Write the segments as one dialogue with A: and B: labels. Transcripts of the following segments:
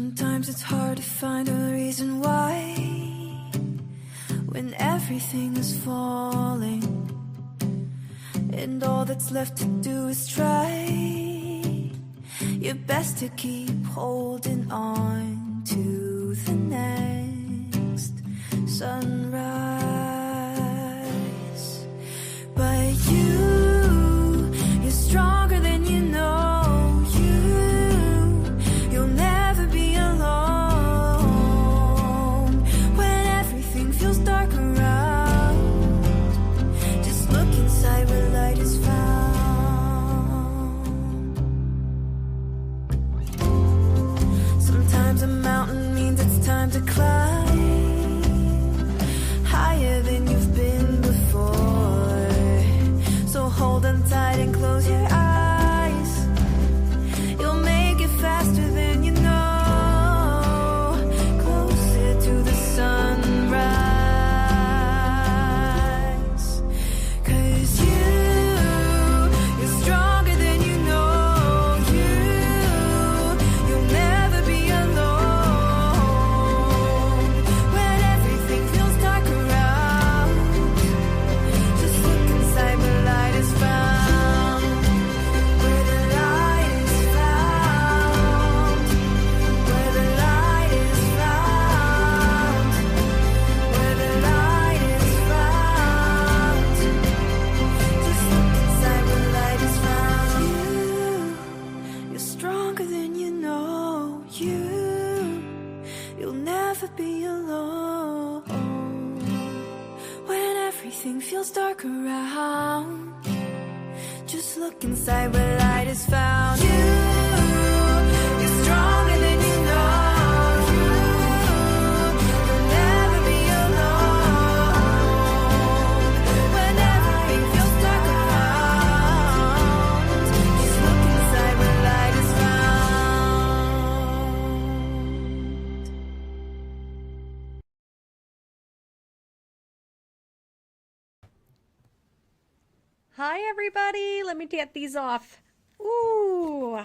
A: Sometimes it's hard to find a reason why, when everything is falling and all that's left to do is try your best to keep holding on to the next sunrise. But you're stronger than you know. You'll never be alone when everything feels dark around. Just look inside where light is found. Sometimes a mountain means it's time to climb higher than you've been before. So hold on tight and close your eyes. You'll make it faster than you know. Closer to the sunrise. 'Cause you're stronger than you know. You'll never be alone when everything feels dark around. Just look inside where light is found. Where the light is found. Where the light is found. Where the light is found. Just look inside where light is found. You're stronger than you know. You'll never be alone when everything feels dark around. Just look inside where light is found. You're stronger than you know. You'll never be alone when everything feels dark around. Just look inside where light is found.
B: Hi everybody, let me get these off. Ooh,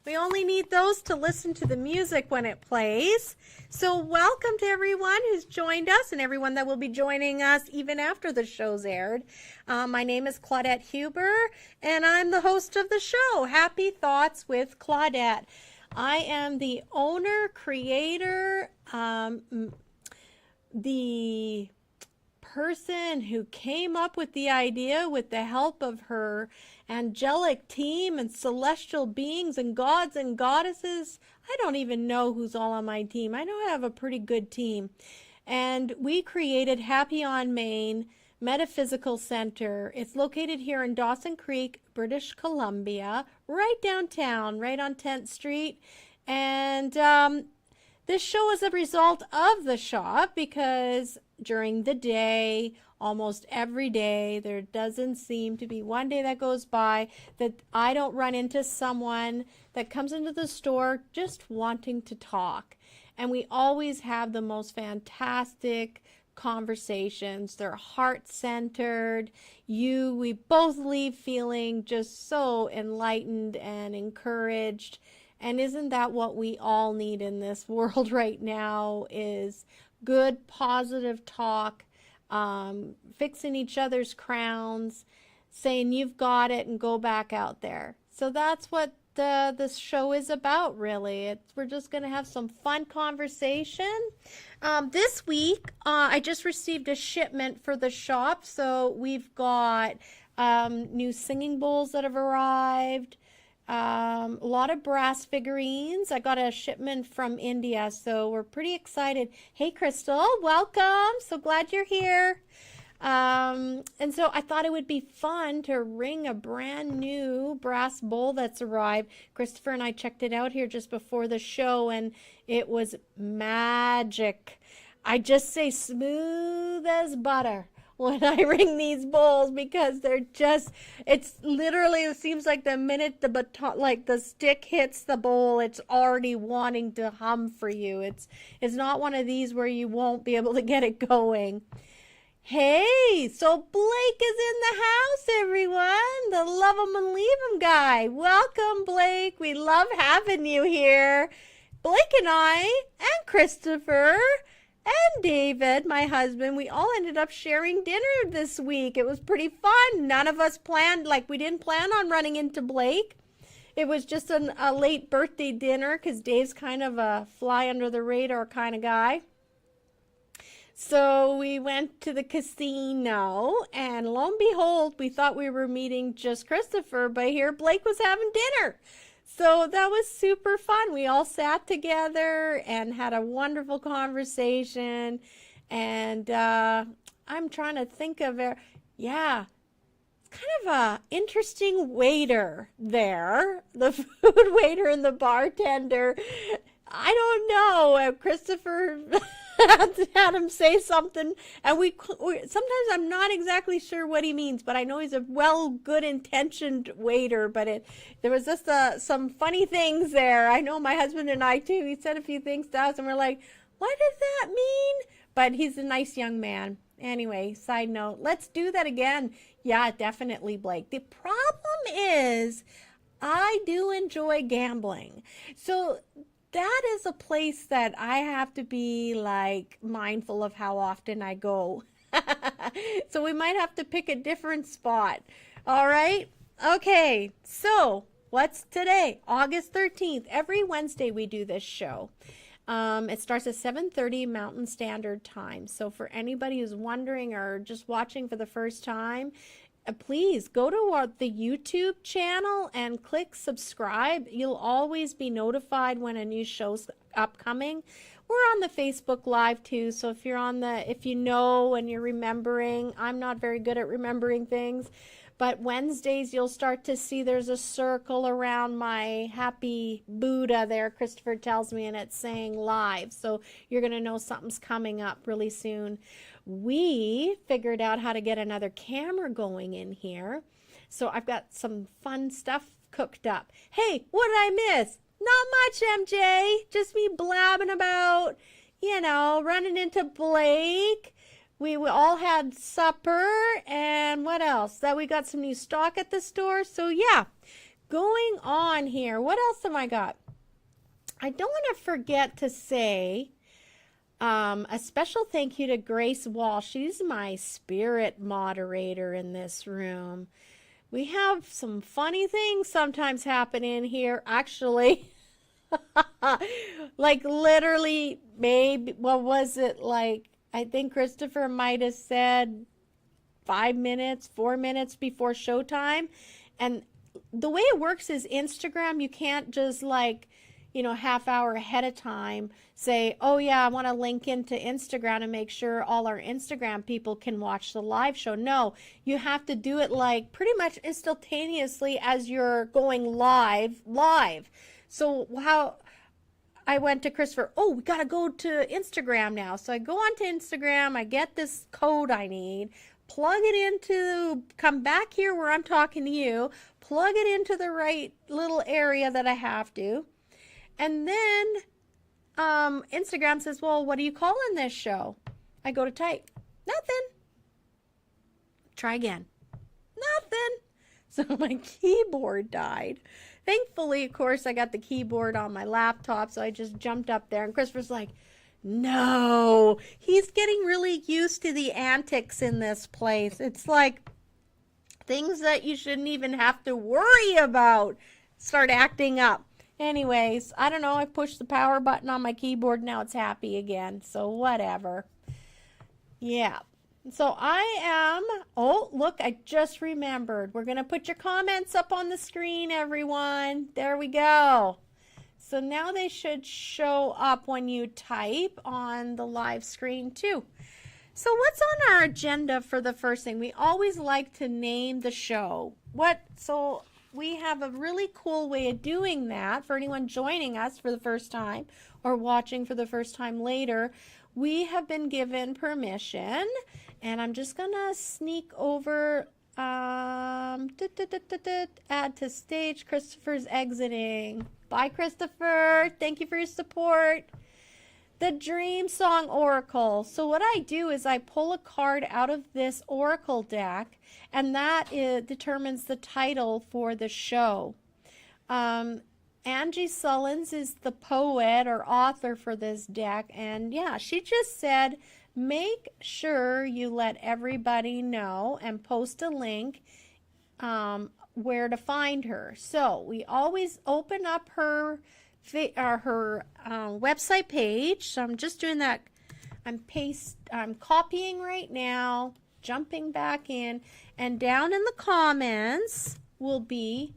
B: we only need those to listen to the music when it plays. So welcome to everyone who's joined us and everyone that will be joining us even after the show's aired. My name is Claudette Huber and I'm the host of the show, Happy Thoughts with Claudette. I am the owner, creator, the person who came up with the idea with the help of her angelic team and celestial beings and gods and goddesses. I don't even know who's all on my team. I know I have a pretty good team. And we created Happy on Main Metaphysical Center. It's located here in Dawson Creek, British Columbia, right downtown, right on 10th Street. And this show is a result of the shop because during the day, almost every day, there doesn't seem to be one day that goes by that I don't run into someone that comes into the store just wanting to talk. And we always have the most fantastic conversations. They're heart-centered. We both leave feeling just so enlightened and encouraged. And isn't that what we all need in this world right now, is good, positive talk, fixing each other's crowns, saying you've got it and go back out there. So that's what this show is about, really. We're just going to have some fun conversation. This week, I just received a shipment for the shop. So we've got new singing bowls that have arrived. A lot of brass figurines. I got a shipment from India, so we're pretty excited. Hey, Crystal, welcome. So glad you're here. And so I thought it would be fun to ring a brand new brass bowl that's arrived. Christopher and I checked it out here just before the show, and it was magic. I just say smooth as butter when I ring these bowls, because they're just, it's literally, it seems like the minute the baton, like the stick hits the bowl, it's already wanting to hum for you. It's not one of these where you won't be able to get it going. Hey, so Blake is in the house, everyone. The love 'em and leave 'em guy. Welcome, Blake. We love having you here. Blake and I and Christopher and David, my husband, we all ended up sharing dinner this week. It was pretty fun. None of us planned, like we didn't plan on running into Blake. It was just a late birthday dinner because Dave's kind of a fly under the radar kind of guy. So we went to the casino, and lo and behold, we thought we were meeting just Christopher, but here Blake was having dinner. So that was super fun. We all sat together and had a wonderful conversation. And I'm trying to think of it. Yeah, it's kind of a interesting waiter there. The food waiter and the bartender. I don't know. Christopher had him say something, and we sometimes I'm not exactly sure what he means, but I know he's a good intentioned waiter. But there was just some funny things there. I know my husband and I too. He said a few things to us, and we're like, "What does that mean?" But he's a nice young man. Anyway, side note, let's do that again. Yeah, definitely, Blake. The problem is, I do enjoy gambling, so that is a place that I have to be like mindful of how often I go. So we might have to pick a different spot. All right. Okay. So what's today? August 13th. Every Wednesday we do this show. It starts at 7:30 Mountain Standard Time. So for anybody who's wondering or just watching for the first time, please go to the YouTube channel and click subscribe. You'll always be notified when a new show's upcoming. We're on the Facebook Live too, so if you know and you're remembering, I'm not very good at remembering things, but Wednesdays you'll start to see there's a circle around my happy Buddha there, Christopher tells me, and it's saying live, so you're going to know something's coming up really soon. We figured out how to get another camera going in here. So I've got some fun stuff cooked up. Hey, what did I miss? Not much, MJ. Just me blabbing about, running into Blake. We all had supper, and what else? That we got some new stock at the store. So yeah, going on here. What else have I got? I don't want to forget to say a special thank you to Grace Wall. She's my spirit moderator in this room. We have some funny things sometimes happen in here, actually. Like literally, maybe, what was it like? I think Christopher might have said 4 minutes before showtime. And the way it works is Instagram, you can't just half hour ahead of time say, oh yeah, I want to link into Instagram and make sure all our Instagram people can watch the live show. No, you have to do it like pretty much instantaneously as you're going live. So how I went to Christopher, oh, we got to go to Instagram now. So I go onto Instagram, I get this code I need, plug it come back here where I'm talking to you, plug it into the right little area that I have to. And then Instagram says, well, what do you call in this show? I go to type. Nothing. Try again. Nothing. So my keyboard died. Thankfully, of course, I got the keyboard on my laptop, so I just jumped up there. And Christopher's like, no. He's getting really used to the antics in this place. It's like things that you shouldn't even have to worry about start acting up. Anyways, I don't know. I pushed the power button on my keyboard. Now it's happy again. So whatever. Yeah. So oh, look, I just remembered. We're going to put your comments up on the screen, everyone. There we go. So now they should show up when you type on the live screen too. So what's on our agenda for the first thing? We always like to name the show. So we have a really cool way of doing that for anyone joining us for the first time or watching for the first time later. We have been given permission, and I'm just going to sneak over, add to stage. Christopher's exiting. Bye, Christopher. Thank you for your support. The Dream Song Oracle. So what I do is I pull a card out of this oracle deck, and that determines the title for the show. And Angie Sullins is the poet or author for this deck, and yeah, she just said make sure you let everybody know and post a link where to find her. So we always open up her website page. So I'm just doing that. I'm copying right now, jumping back in, and down in the comments will be,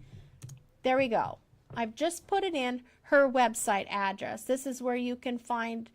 B: there we go. I've just put it in, her website address. This is where you can find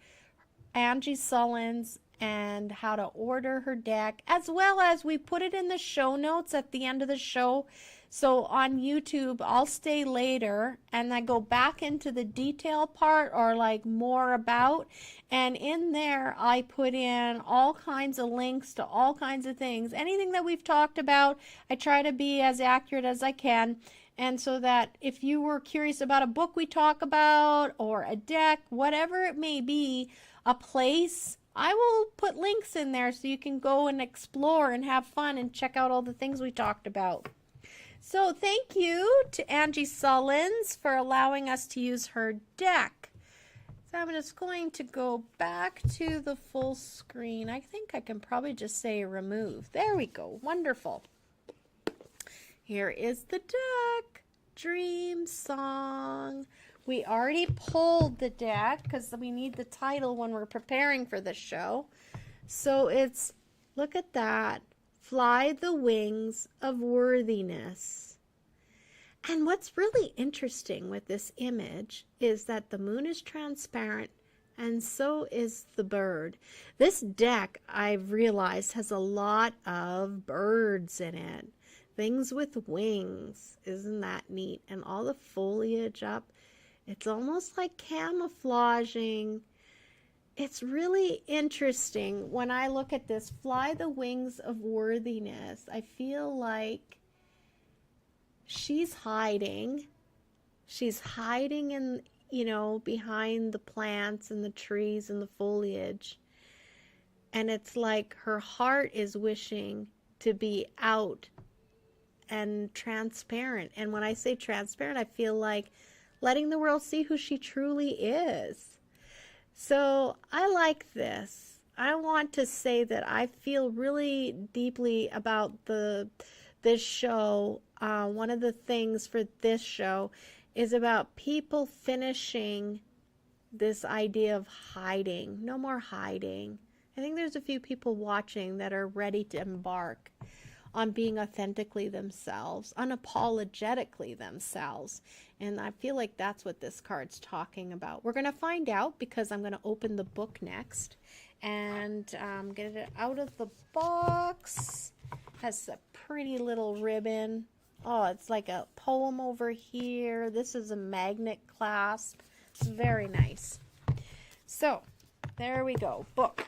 B: Angie Sullins and how to order her deck, as well as we put it in the show notes at the end of the show. So on YouTube, I'll stay later and I go back into the detail part, or like more about, and in there I put in all kinds of links to all kinds of things. Anything that we've talked about, I try to be as accurate as I can. And so that if you were curious about a book we talk about, or a deck, whatever it may be, a place, I will put links in there so you can go and explore and have fun and check out all the things we talked about. So thank you to Angie Sullins for allowing us to use her deck. So I'm just going to go back to the full screen. I think I can probably just say remove. There we go. Wonderful. Here is the deck. Dream Song. We already pulled the deck because we need the title when we're preparing for the show. So it's, look at that. Fly the Wings of Worthiness. And what's really interesting with this image is that the moon is transparent and so is the bird. This deck, I've realized, has a lot of birds in it. Things with wings. Isn't that neat? And all the foliage up. It's almost like camouflaging. It's really interesting when I look at this. Fly the Wings of Worthiness. I feel like she's hiding. She's hiding in, behind the plants and the trees and the foliage. And it's like her heart is wishing to be out and transparent. And when I say transparent, I feel like letting the world see who she truly is. So I like this. I want to say that I feel really deeply about this show. One of the things for this show is about people finishing this idea of hiding. No more hiding. I think there's a few people watching that are ready to embark on being authentically themselves, unapologetically themselves. And I feel like that's what this card's talking about. We're going to find out because I'm going to open the book next and get it out of the box. Has a pretty little ribbon. Oh, it's like a poem over here. This is a magnet clasp. It's very nice. So there we go. Book.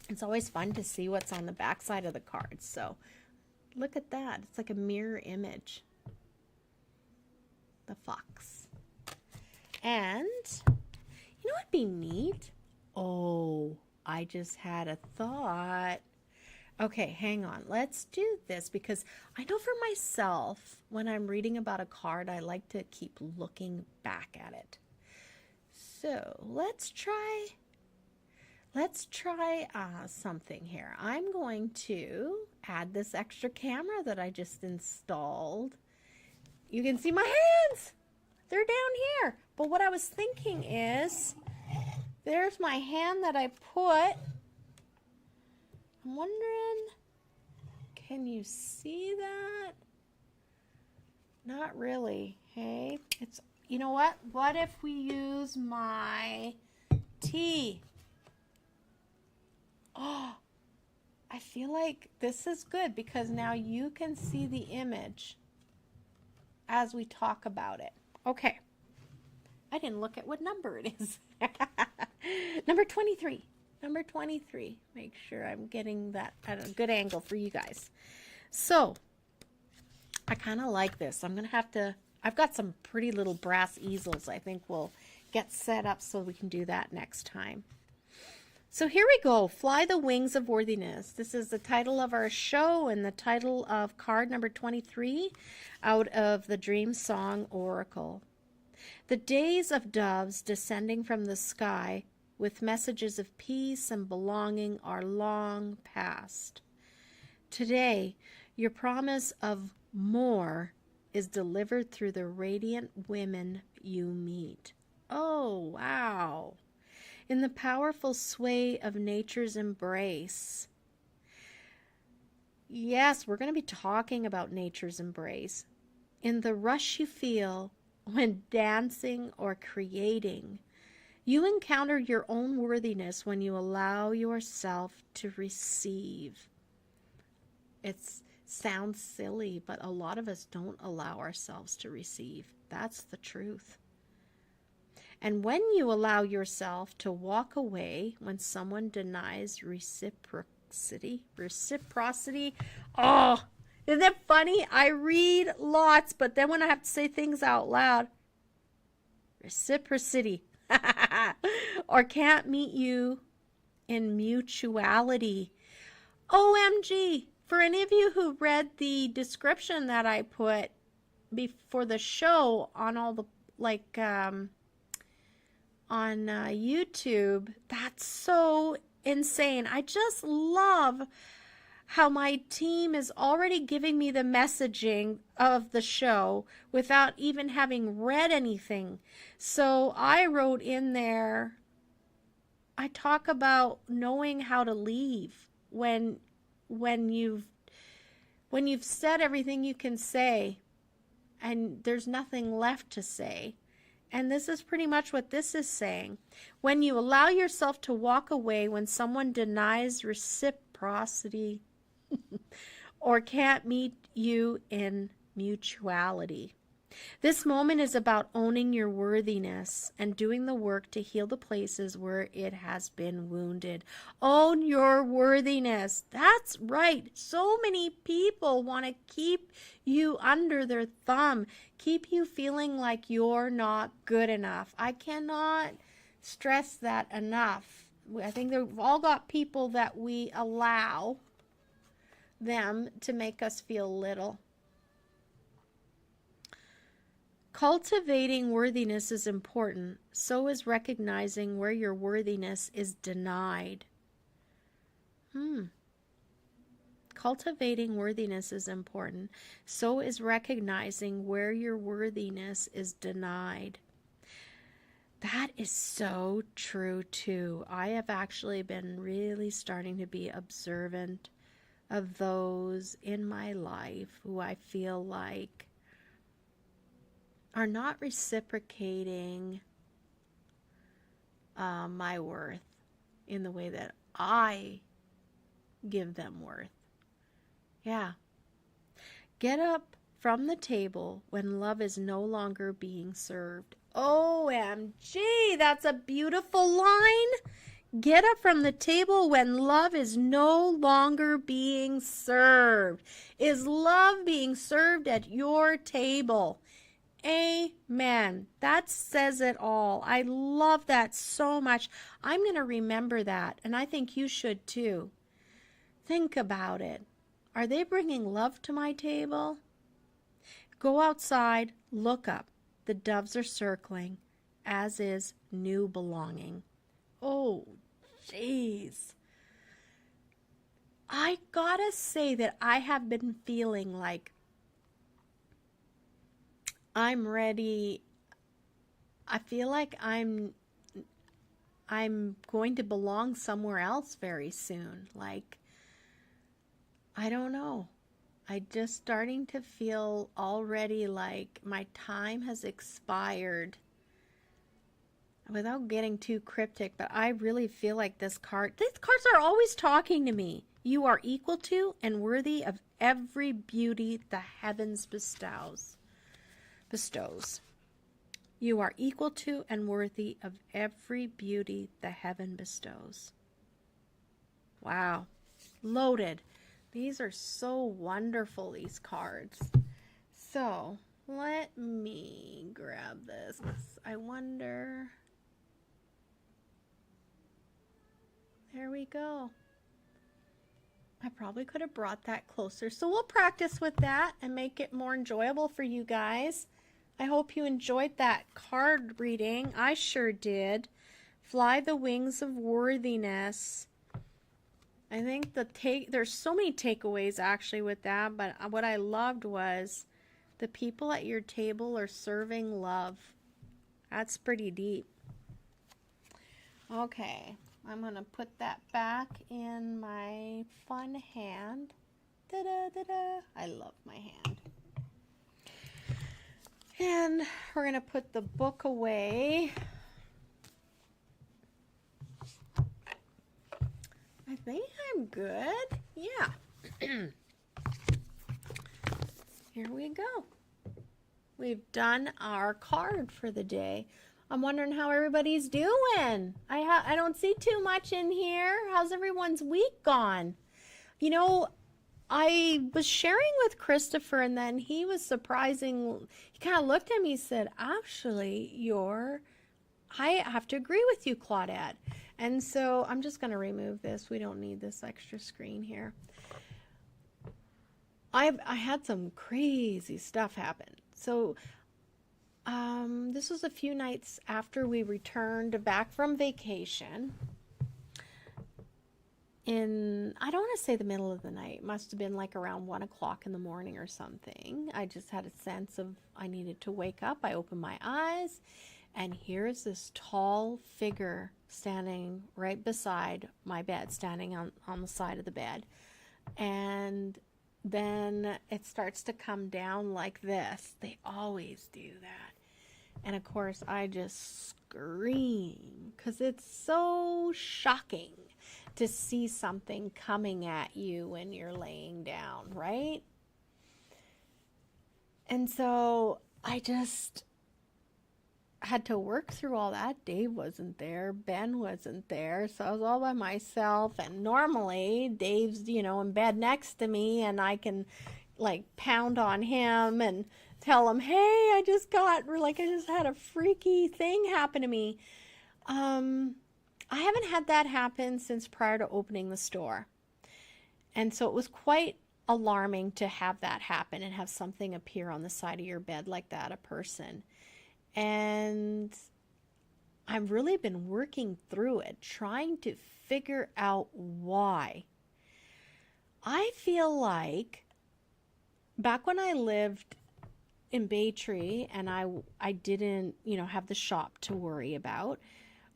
B: It's always fun to see what's on the back side of the cards. So look at that. It's like a mirror image. The fox. And you know what'd be neat? Oh, I just had a thought. Okay, hang on. Let's do this because I know for myself, when I'm reading about a card, I like to keep looking back at it. So let's try something here. I'm going to add this extra camera that I just installed. You can see my hands. They're down here. But what I was thinking is, there's my hand that I put. I'm wondering, can you see that? Not really. Hey, it's, you know what? What if we use my T? Oh, I feel like this is good because now you can see the image as we talk about it. Okay. I didn't look at what number it is. Number 23. Number 23. Make sure I'm getting that at a good angle for you guys. So, I kind of like this. I'm going to have to, I've got some pretty little brass easels I think we'll get set up so we can do that next time. So here we go, Fly the Wings of Worthiness. This is the title of our show and the title of card number 23 out of the Dream Song Oracle. The days of doves descending from the sky with messages of peace and belonging are long past. Today, your promise of more is delivered through the radiant women you meet. Oh, wow. In the powerful sway of nature's embrace. Yes, we're going to be talking about nature's embrace. In the rush you feel when dancing or creating, you encounter your own worthiness when you allow yourself to receive. It sounds silly, but a lot of us don't allow ourselves to receive. That's the truth. And when you allow yourself to walk away when someone denies reciprocity, oh, isn't that funny? I read lots, but then when I have to say things out loud, reciprocity, or can't meet you in mutuality. OMG, for any of you who read the description that I put before the show on all the, on YouTube, that's so insane. I just love how my team is already giving me the messaging of the show without even having read anything. So I wrote in there, I talk about knowing how to leave when you've said everything you can say and there's nothing left to say. And this is pretty much what this is saying. When you allow yourself to walk away when someone denies reciprocity or can't meet you in mutuality. This moment is about owning your worthiness and doing the work to heal the places where it has been wounded. Own your worthiness. That's right. So many people want to keep you under their thumb, keep you feeling like you're not good enough. I cannot stress that enough. I think we've all got people that we allow them to make us feel little. Cultivating worthiness is important. So is recognizing where your worthiness is denied. Cultivating worthiness is important. So is recognizing where your worthiness is denied. That is so true too. I have actually been really starting to be observant of those in my life who I feel like are not reciprocating my worth in the way that I give them worth. Yeah. Get up from the table when love is no longer being served. OMG, that's a beautiful line. Get up from the table when love is no longer being served. Is love being served at your table? Amen. That says it all. I love that so much. I'm going to remember that, and I think you should too. Think about it. Are they bringing love to my table? Go outside, look up. The doves are circling, as is new belonging. Oh, jeez. I gotta say that I have been feeling like I'm ready. I feel like I'm going to belong somewhere else very soon. Like, I don't know. I'm just starting to feel already like my time has expired. Without getting too cryptic, but I really feel like these cards are always talking to me. You are equal to and worthy of every beauty the heavens bestows. You are equal to and worthy of every beauty the heaven bestows. Wow. Loaded. These are so wonderful, these cards. So, let me grab this. I wonder. There we go. I probably could have brought that closer. So we'll practice with that and make it more enjoyable for you guys. I hope you enjoyed that card reading. I sure did. Fly the Wings of Worthiness. I think there's so many takeaways actually with that, but what I loved was the people at your table are serving love. That's pretty deep. Okay, I'm going to put that back in my fun hand. Da-da-da-da. I love my hand. And we're going to put the book away. I think I'm good. Yeah. Here we go. We've done our card for the day. I'm wondering how everybody's doing. I don't see too much in here. How's everyone's week gone? You know, I was sharing with Christopher, and then he was surprising. He kind of looked at me and said, actually, I have to agree with you, Claudette. And so I'm just going to remove this. We don't need this extra screen here. I had some crazy stuff happen. So this was a few nights after we returned back from vacation. I don't want to say the middle of the night. It must have been like around 1 o'clock in the morning or something. I just had a sense of I needed to wake up. I opened my eyes, and here's this tall figure standing right beside my bed, standing on the side of the bed. And then it starts to come down like this. They always do that. And of course, I just scream because it's so shocking to see something coming at you when you're laying down, right? And so I just had to work through all that. Dave wasn't there. Ben wasn't there. So I was all by myself. And normally Dave's, in bed next to me, and I can like pound on him and tell him, hey, I just had a freaky thing happen to me. I haven't had that happen since prior to opening the store. And so it was quite alarming to have that happen and have something appear on the side of your bed like that, a person. And I've really been working through it, trying to figure out why. I feel like back when I lived in Baytree and I didn't, have the shop to worry about,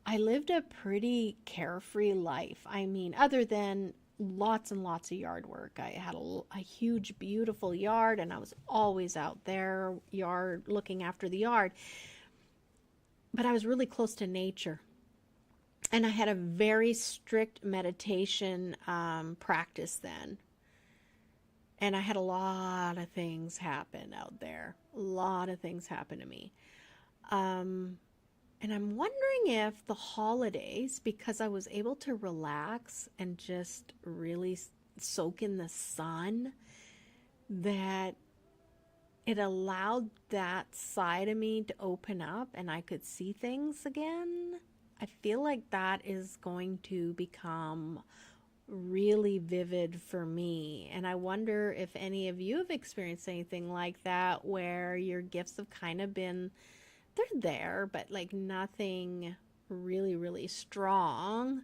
B: I lived a pretty carefree life. I mean, other than lots and lots of yard work. I had a huge, beautiful yard, and I was always out there, looking after the yard. But I was really close to nature. And I had a very strict meditation practice then. And I had a lot of things happen out there. A lot of things happen to me. And I'm wondering if the holidays, because I was able to relax and just really soak in the sun, that it allowed that side of me to open up and I could see things again. I feel like that is going to become really vivid for me. And I wonder if any of you have experienced anything like that, where your gifts have kind of been, they're there, but like nothing really, really strong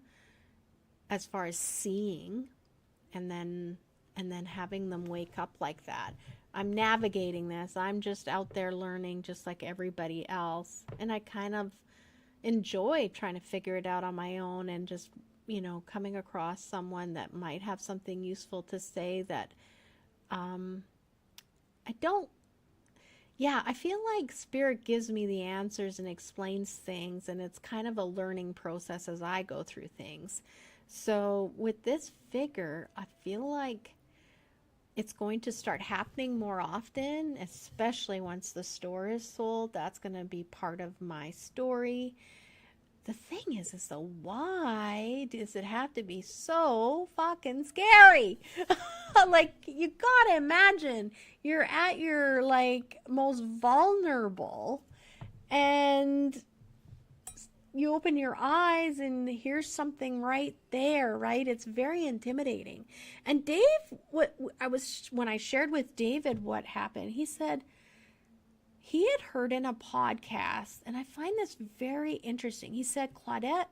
B: as far as seeing, and then having them wake up like that. I'm navigating this. I'm just out there learning just like everybody else. And I kind of enjoy trying to figure it out on my own, and just, coming across someone that might have something useful to say that I feel like Spirit gives me the answers and explains things, and it's kind of a learning process as I go through things. So with this figure, I feel like it's going to start happening more often, especially once the store is sold. That's going to be part of my story. The thing is so why does it have to be so fucking scary? Like, you gotta imagine you're at your most vulnerable, and you open your eyes and here's something right there, right? It's very intimidating. And Dave, when I shared with David what happened, he said he had heard in a podcast, and I find this very interesting. He said, Claudette,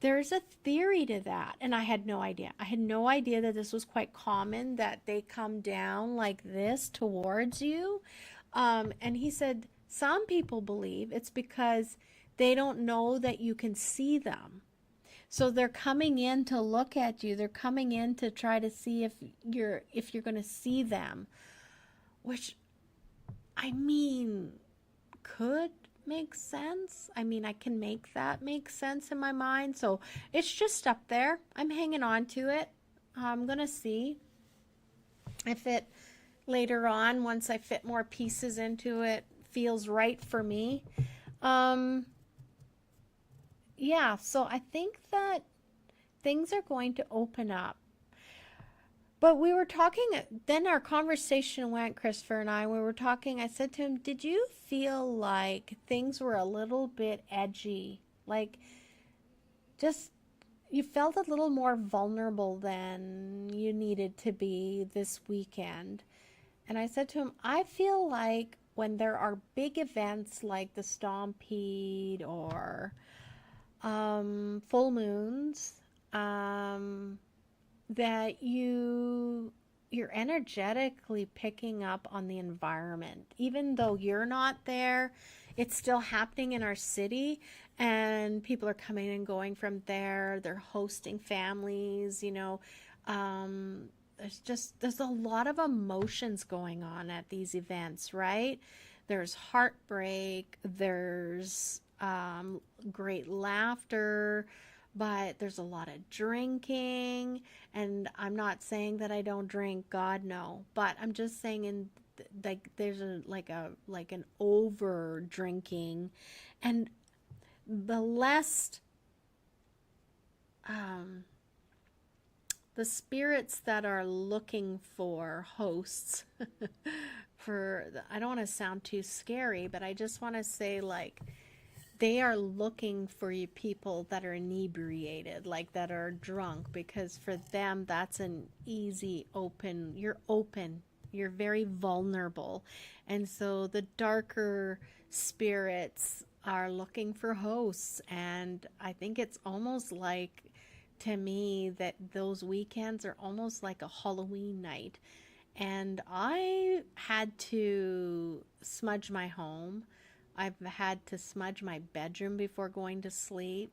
B: there's a theory to that. And I had no idea. I had no idea that this was quite common, that they come down like this towards you. And he said, some people believe it's because they don't know that you can see them. So they're coming in to look at you. They're coming in to try to see if you're going to see them, which, I mean, could make sense. I mean, I can make that make sense in my mind. So it's just up there. I'm hanging on to it. I'm going to see if it later on, once I fit more pieces into it, feels right for me. Yeah, so I think that things are going to open up. But we were talking, then our conversation went, Christopher and I, we were talking, I said to him, did you feel like things were a little bit edgy? Like, just, you felt a little more vulnerable than you needed to be this weekend. And I said to him, I feel like when there are big events like the Stompede or full moons, that you're energetically picking up on the environment. Even though you're not there, it's still happening in our city, and people are coming and going from there. They're hosting families, you know. There's a lot of emotions going on at these events, right? There's heartbreak, there's great laughter, but there's a lot of drinking. And I'm not saying that I don't drink, God no, but I'm just saying there's an over drinking, and the less the spirits that are looking for hosts I don't want to sound too scary, but I just want to say, like, they are looking for you people that are inebriated, like that are drunk, because for them that's an easy open. You're very vulnerable. And so the darker spirits are looking for hosts, and I think it's almost like, to me, that those weekends are almost like a Halloween night. And I had to smudge my home. I've had to smudge my bedroom before going to sleep.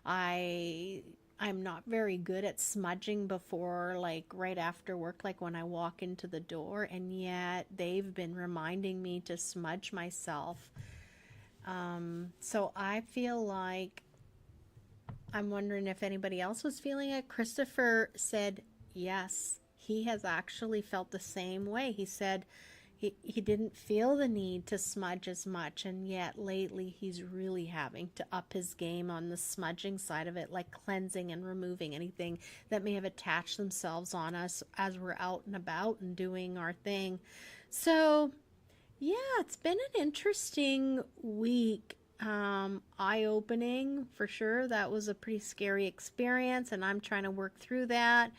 B: I'm not very good at smudging before, like right after work, like when I walk into the door, and yet they've been reminding me to smudge myself. So I feel like, I'm wondering if anybody else was feeling it. Christopher said yes, he has actually felt the same way. He said he didn't feel the need to smudge as much, and yet lately he's really having to up his game on the smudging side of it, like cleansing and removing anything that may have attached themselves on us as we're out and about and doing our thing. So yeah, it's been an interesting week. Eye-opening for sure. That was a pretty scary experience, and I'm trying to work through that.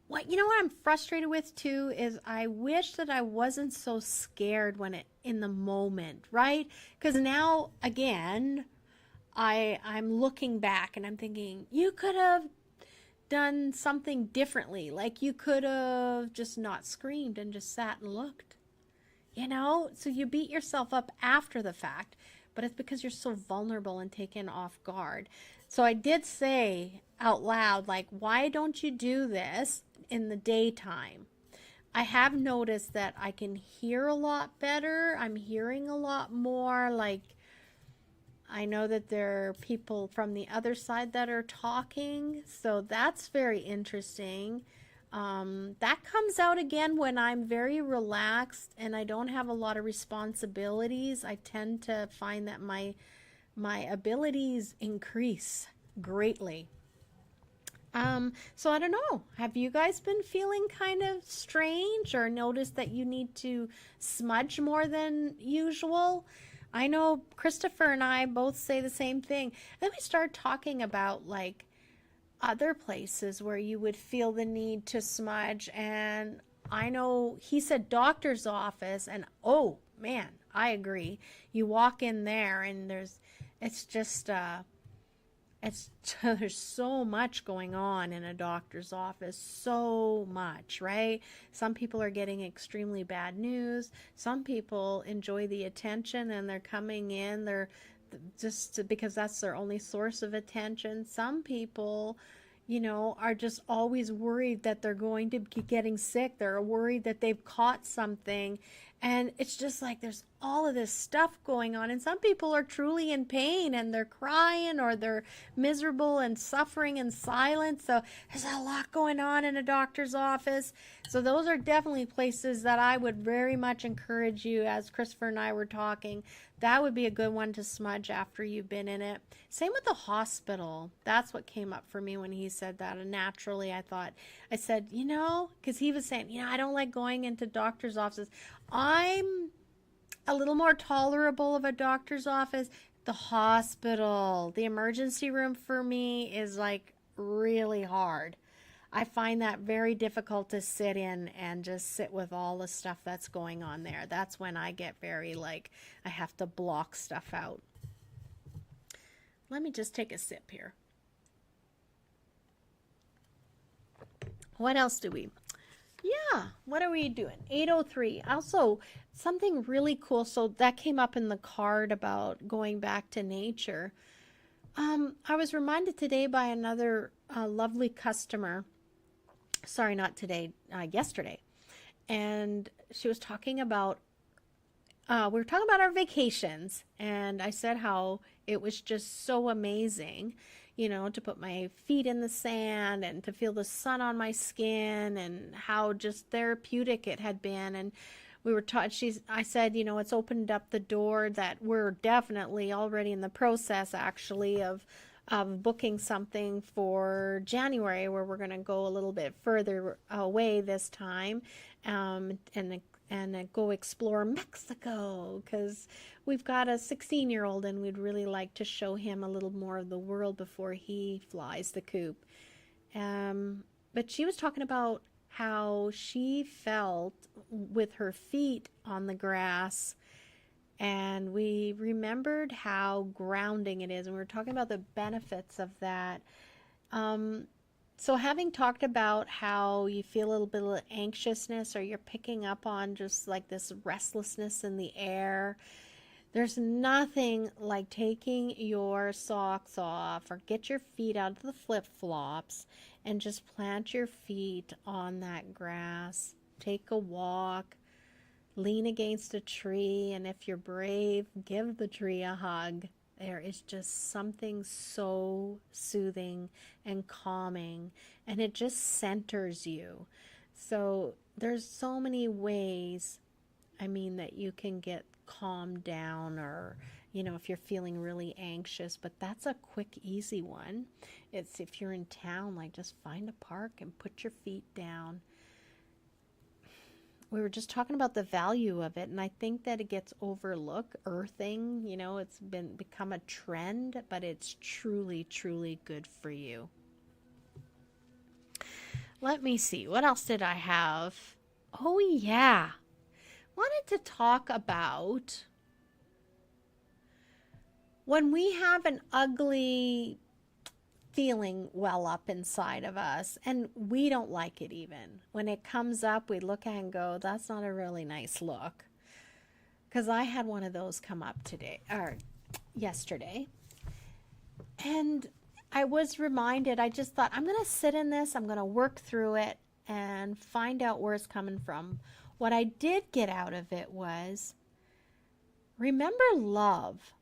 B: What I'm frustrated with too is I wish that I wasn't so scared in the moment, right? Because now again, I'm looking back and I'm thinking, you could have done something differently. Like, you could have just not screamed and just sat and looked. So you beat yourself up after the fact, but it's because you're so vulnerable and taken off guard. So I did say out loud, like, why don't you do this in the daytime? I have noticed that I can hear a lot better. I'm hearing a lot more. Like, I know that there are people from the other side that are talking, so that's very interesting. That comes out again when I'm very relaxed and I don't have a lot of responsibilities. I tend to find that my abilities increase greatly. So I don't know. Have you guys been feeling kind of strange or noticed that you need to smudge more than usual? I know Christopher and I both say the same thing. Then we start talking about, like, other places where you would feel the need to smudge, and I know he said doctor's office, and oh man, I agree. You walk in there and it's just, there's so much going on in a doctor's office, so much, right? Some people are getting extremely bad news. Some people enjoy the attention and they're coming in, because that's their only source of attention. Some people, are just always worried that they're going to be getting sick. They're worried that they've caught something. And it's just like there's all of this stuff going on. And some people are truly in pain and they're crying or they're miserable and suffering in silence. So there's a lot going on in a doctor's office. So those are definitely places that I would very much encourage you, as Christopher and I were talking. That would be a good one to smudge after you've been in it. Same with the hospital. That's what came up for me when he said that. And naturally, I said, because he was saying, I don't like going into doctor's offices. I'm a little more tolerable of a doctor's office. The hospital, the emergency room for me is like really hard. I find that very difficult to sit in and just sit with all the stuff that's going on there. That's when I get very I have to block stuff out. Let me just take a sip here. What else do we? Yeah, what are we doing? 803. Also, something really cool. So that came up in the card about going back to nature. I was reminded today by another lovely customer. Sorry, not today, yesterday. And she was talking about, we were talking about our vacations. And I said how it was just so amazing, to put my feet in the sand and to feel the sun on my skin and how just therapeutic it had been. And we were I said, it's opened up the door that we're definitely already in the process, actually, of booking something for January, where we're going to go a little bit further away this time, and go explore Mexico, because we've got a 16-year-old and we'd really like to show him a little more of the world before he flies the coop. But she was talking about how she felt with her feet on the grass, and we remembered how grounding it is, and we were talking about the benefits of that. So having talked about how you feel a little bit of anxiousness, or you're picking up on just like this restlessness in the air, there's nothing like taking your socks off or get your feet out of the flip-flops and just plant your feet on that grass. Take a walk, lean against a tree, and if you're brave, give the tree a hug. There is just something so soothing and calming, and it just centers you. So there's so many ways, that you can get calmed down, or, if you're feeling really anxious, but that's a quick, easy one. It's if you're in town, just find a park and put your feet down. We were just talking about the value of it, and I think that it gets overlooked. Earthing, it's become a trend, but it's truly, truly good for you. Let me see. What else did I have? Oh, yeah. Wanted to talk about when we have an ugly feeling well up inside of us, and we don't like it. Even when it comes up, we look at it and go, that's not a really nice look. Because I had one of those come up yesterday, and I was reminded, I just thought, I'm going to sit in this, I'm going to work through it and find out where it's coming from. What I did get out of it was, remember love.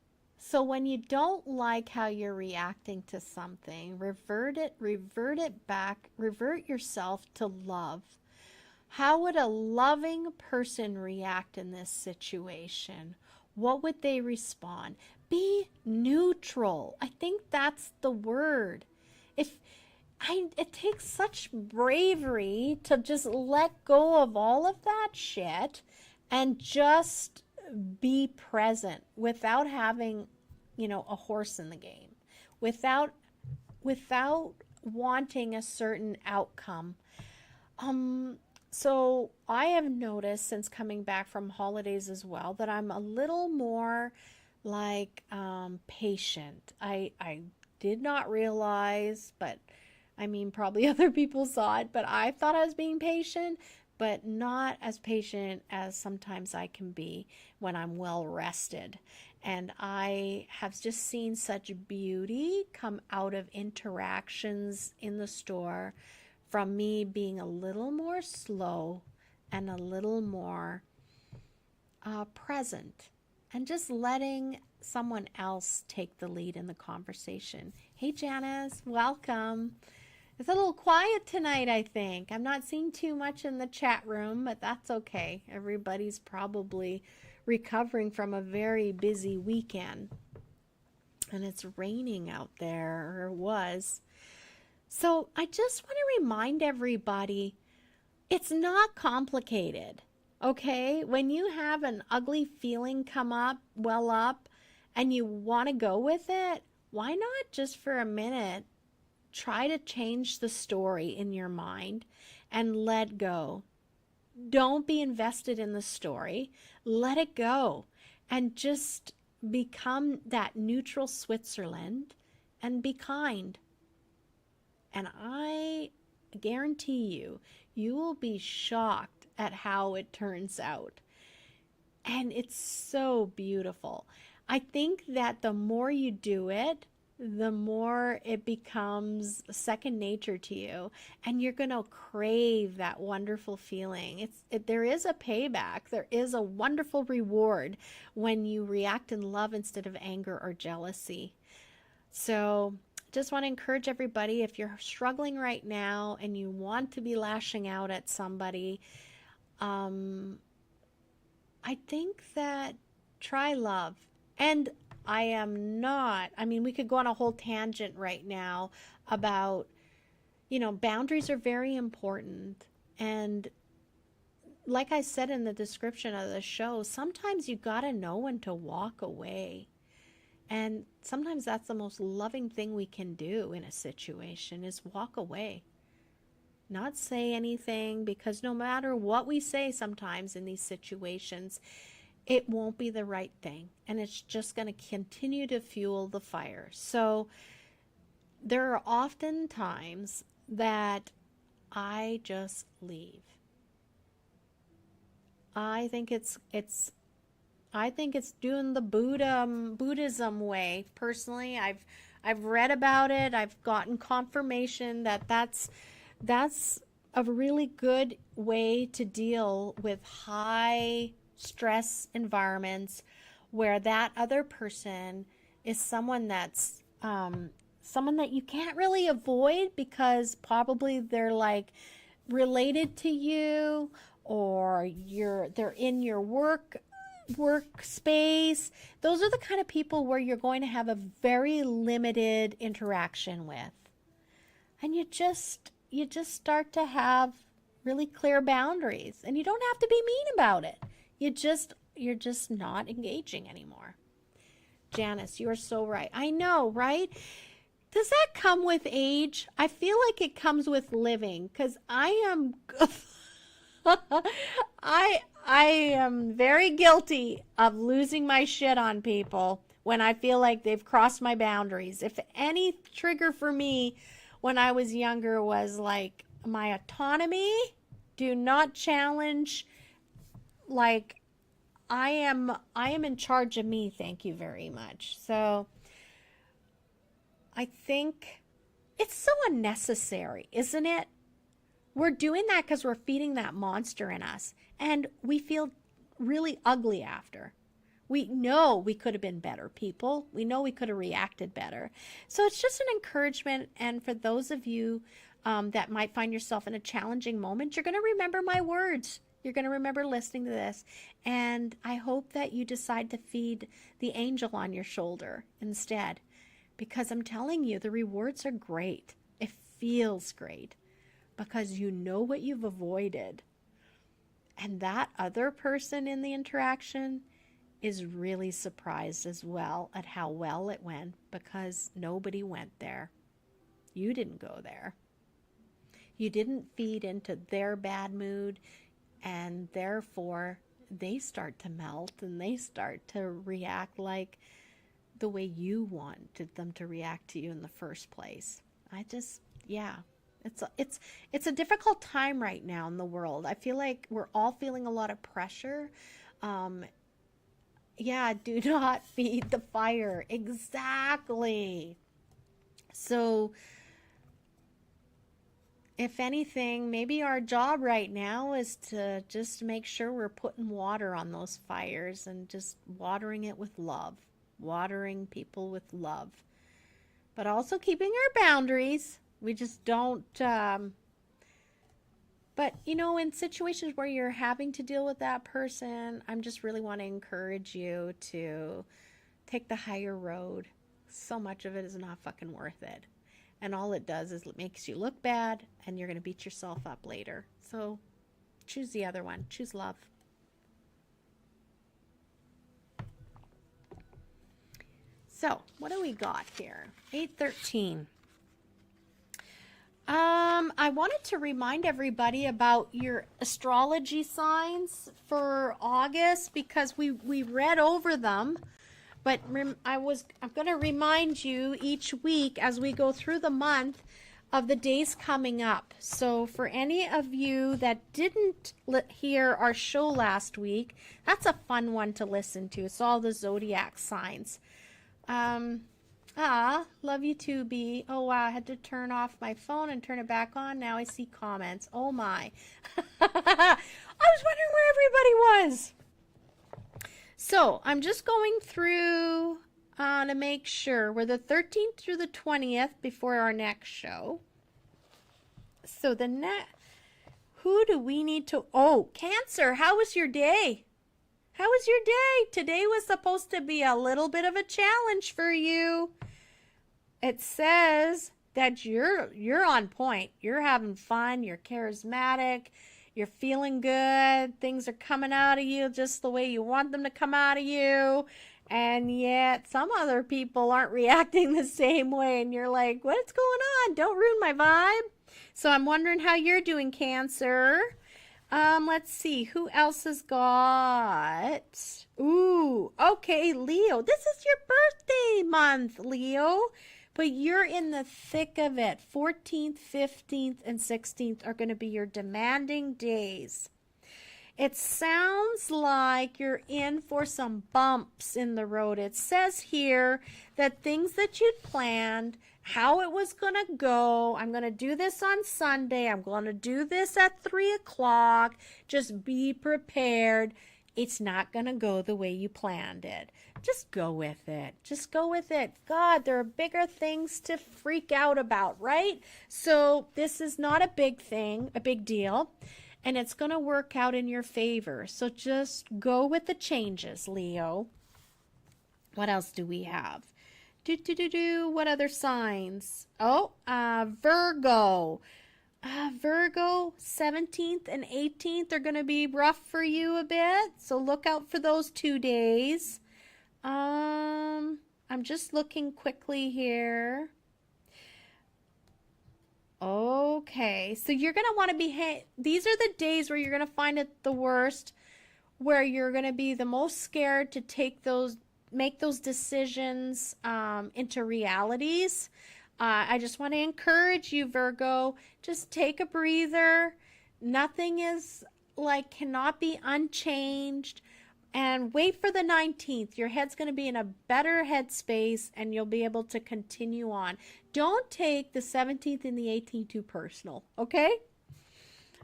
B: So when you don't like how you're reacting to something, revert it back, revert yourself to love. How would a loving person react in this situation? What would they respond? Be neutral. I think that's the word. It takes such bravery to just let go of all of that shit and just be present without having, a horse in the game, without wanting a certain outcome. So I have noticed since coming back from holidays as well that I'm a little more like patient. I did not realize, but I mean, probably other people saw it, but I thought I was being patient, but not as patient as sometimes I can be when I'm well rested. And I have just seen such beauty come out of interactions in the store from me being a little more slow and a little more present and just letting someone else take the lead in the conversation. Hey, Janice, welcome. It's a little quiet tonight, I think. I'm not seeing too much in the chat room, but that's okay. Everybody's probably recovering from a very busy weekend. And it's raining out there, or it was. So I just want to remind everybody, it's not complicated, okay? When you have an ugly feeling come up, well up, and you want to go with it, why not just for a minute try to change the story in your mind and let go. Don't be invested in the story. Let it go and just become that neutral Switzerland and be kind. And I guarantee you, you will be shocked at how it turns out. And it's so beautiful. I think that the more you do it, the more it becomes second nature to you, and you're going to crave that wonderful feeling. There is a payback. There is a wonderful reward when you react in love instead of anger or jealousy. So just want to encourage everybody, if you're struggling right now and you want to be lashing out at somebody, I think that try love. And we could go on a whole tangent right now about, boundaries are very important. And like I said in the description of the show, sometimes you got to know when to walk away. And sometimes that's the most loving thing we can do in a situation is walk away. Not say anything, because no matter what we say sometimes in these situations, it won't be the right thing, and it's just going to continue to fuel the fire. So there are often times that I just leave. I think it's doing the Buddhism way. Personally, I've read about it. I've gotten confirmation that that's a really good way to deal with high stress environments where that other person is someone that's someone that you can't really avoid because probably they're like related to you, or they're in your workspace. Those are the kind of people where you're going to have a very limited interaction with, and you just start to have really clear boundaries, and you don't have to be mean about it. You're just not engaging anymore. Janice, you are so right. I know, right? Does that come with age? I feel like it comes with living, because I am I am very guilty of losing my shit on people when I feel like they've crossed my boundaries. If any trigger for me when I was younger was like my autonomy, do not challenge, like I am in charge of me, thank you very much. So I think it's so unnecessary, isn't it? We're doing that because we're feeding that monster in us, and we feel really ugly after. We know we could have been better people. We know we could have reacted better. So it's just an encouragement, and for those of you that might find yourself in a challenging moment, you're going to remember my words. You're going to remember listening to this, and I hope that you decide to feed the angel on your shoulder instead, because I'm telling you, the rewards are great. It feels great because you know what you've avoided, and that other person in the interaction is really surprised as well at how well it went, because nobody went there. You didn't go there. You didn't feed into their bad mood, and therefore they start to melt and they start to react like the way you wanted them to react to you in the first place. Yeah, it's a difficult time right now in the world. I feel like we're all feeling a lot of pressure. Yeah, do not feed the fire. Exactly. So, if anything, maybe our job right now is to just make sure we're putting water on those fires and just watering it with love, watering people with love, but also keeping our boundaries. We just don't, but in situations where you're having to deal with that person, I'm just really want to encourage you to take the higher road. So much of it is not fucking worth it. And all it does is it makes you look bad, and you're going to beat yourself up later. So choose the other one. Choose love. So what do we got here? 8:13. I wanted to remind everybody about your astrology signs for August, because we read over them. But I'm going to remind you each week as we go through the month of the days coming up. So for any of you that didn't hear our show last week, that's a fun one to listen to. It's all the zodiac signs. Love you too, B. Oh, wow, I had to turn off my phone and turn it back on. Now I see comments. Oh, my. I was wondering where everybody was. So I'm just going through to make sure we're the 13th through the 20th before our next show. So who do we need to, Cancer, how was your day? How was your day? Today was supposed to be a little bit of a challenge for you. It says that you're on point. You're having fun. You're charismatic. You're feeling good. Things are coming out of you just the way you want them to come out of you. And yet some other people aren't reacting the same way. And you're like, what's going on? Don't ruin my vibe. So I'm wondering how you're doing, Cancer. Let's see. Who else has got? Ooh, okay, Leo. This is your birthday month, Leo. But you're in the thick of it. 14th, 15th, and 16th are going to be your demanding days. It sounds like you're in for some bumps in the road. It says here that things that you'd planned, how it was going to go, I'm going to do this on Sunday, I'm going to do this at 3 o'clock, just be prepared. It's not going to go the way you planned it. Just go with it. Just go with it. God, there are bigger things to freak out about, right? So this is not a big thing, a big deal, and it's going to work out in your favor. So just go with the changes, Leo. What else do we have? What other signs? Virgo. Virgo, 17th and 18th are going to be rough for you a bit. So look out for those 2 days. I'm just looking quickly here. Okay, so you're going to want to be, these are the days where you're going to find it the worst, where you're going to be the most scared to make those decisions into realities. I just want to encourage you, Virgo, just take a breather. Nothing cannot be unchanged. And wait for the 19th. Your head's going to be in a better headspace, and you'll be able to continue on. Don't take the 17th and the 18th too personal, okay?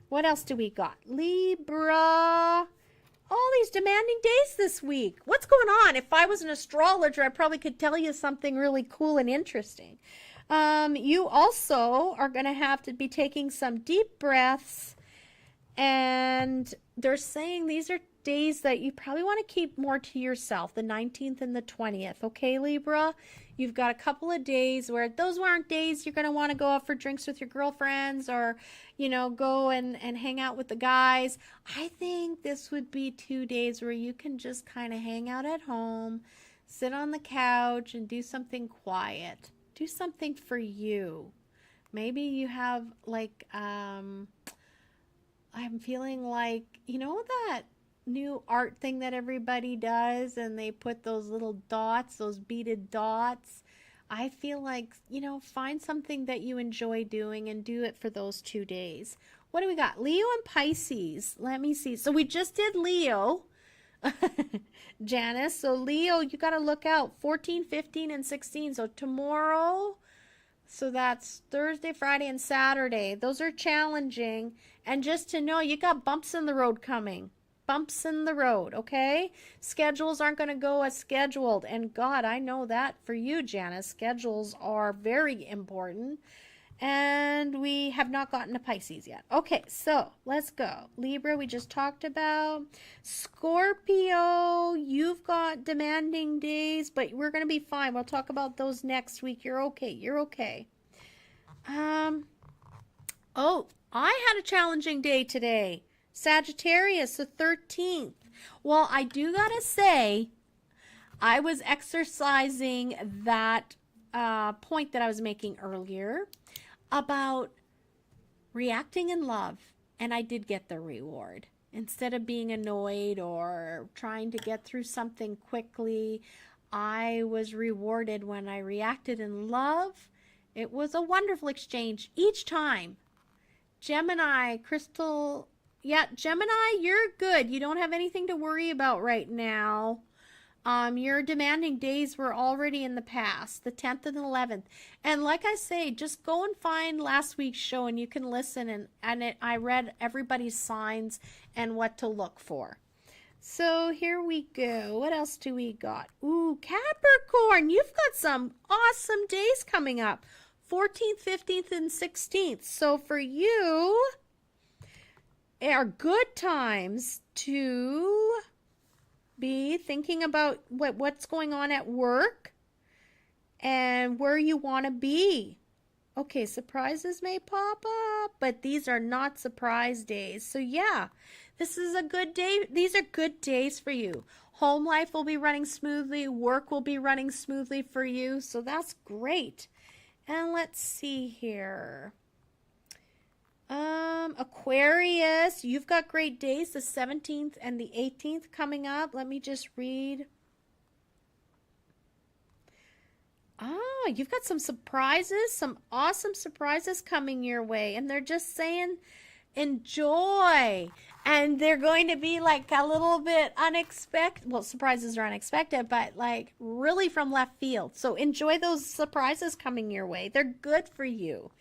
B: What else do we got? Libra. All these demanding days this week. What's going on? If I was an astrologer, I probably could tell you something really cool and interesting. You also are going to have to be taking some deep breaths, and they're saying these are days that you probably want to keep more to yourself, the 19th and the 20th. Okay, Libra? You've got a couple of days where those aren't days you're going to want to go out for drinks with your girlfriends or, go and hang out with the guys. I think this would be 2 days where you can just kind of hang out at home, sit on the couch, and do something quiet. Do something for you. Maybe you have like, I'm feeling like, you know, that new art thing that everybody does and they put those little dots, those beaded dots. I feel like, you know, find something that you enjoy doing and do it for those 2 days. What do we got? Leo and Pisces. Let me see. So we just did Leo. Janice. So Leo, you got to look out. 14, 15, and 16. So tomorrow, so that's Thursday, Friday, and Saturday. Those are challenging. And just to know, you got bumps in the road coming. Bumps in the road, okay? Schedules aren't going to go as scheduled. And God, I know that for you, Janice. Schedules are very important. And we have not gotten to Pisces yet. Okay, so let's go. Libra, we just talked about. Scorpio, you've got demanding days, but we're going to be fine. We'll talk about those next week. You're okay. You're okay. Oh, I had a challenging day today. Sagittarius, the 13th. Well, I do got to say, I was exercising that point that I was making earlier about reacting in love, and I did get the reward. Instead of being annoyed or trying to get through something quickly, I was rewarded when I reacted in love. It was a wonderful exchange each time. Gemini, Crystal, yeah, Gemini, you're good. You don't have anything to worry about right now. Your demanding days were already in the past, the 10th and 11th. And like I say, just go and find last week's show and you can listen. I read everybody's signs and what to look for. So here we go. What else do we got? Ooh, Capricorn, you've got some awesome days coming up. 14th, 15th, and 16th. So for you, are good times to be thinking about what's going on at work and where you want to be. Okay, surprises may pop up, but these are not surprise days. So yeah, this is a good day. These are good days for you. Home life will be running smoothly. Work will be running smoothly for you. So that's great. And let's see here. Aquarius, you've got great days, the 17th and the 18th coming up. Let me just read. You've got some surprises, some awesome surprises coming your way. And they're just saying enjoy. And they're going to be like a little bit unexpected. Well, surprises are unexpected, but like really from left field. So enjoy those surprises coming your way. They're good for you.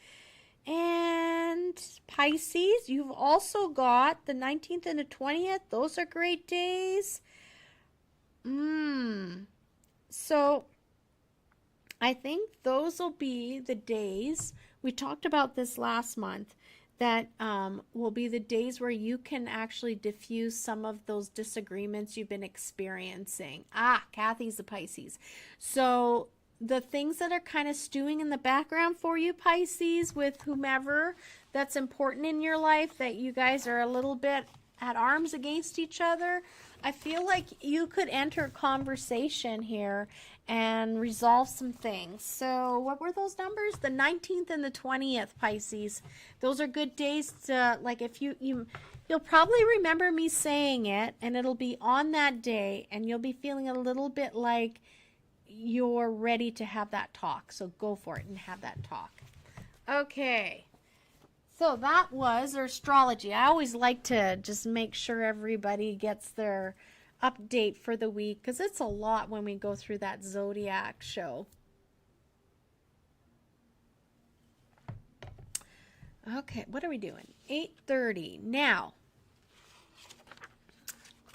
B: And Pisces, you've also got the 19th and the 20th. Those are great days. So I think those will be the days, we talked about this last month, that will be the days where you can actually diffuse some of those disagreements you've been experiencing. Kathy's a Pisces. So the things that are kind of stewing in the background for you, Pisces, with whomever that's important in your life, that you guys are a little bit at arms against each other, I feel like you could enter a conversation here and resolve some things. So what were those numbers? The 19th and the 20th, Pisces. Those are good days to, like, if you'll probably remember me saying it, and it'll be on that day, and you'll be feeling a little bit like you're ready to have that talk. So go for it and have that talk. Okay. So that was our astrology. I always like to just make sure everybody gets their update for the week, because it's a lot when we go through that zodiac show. Okay, what are we doing? 8:30. Now,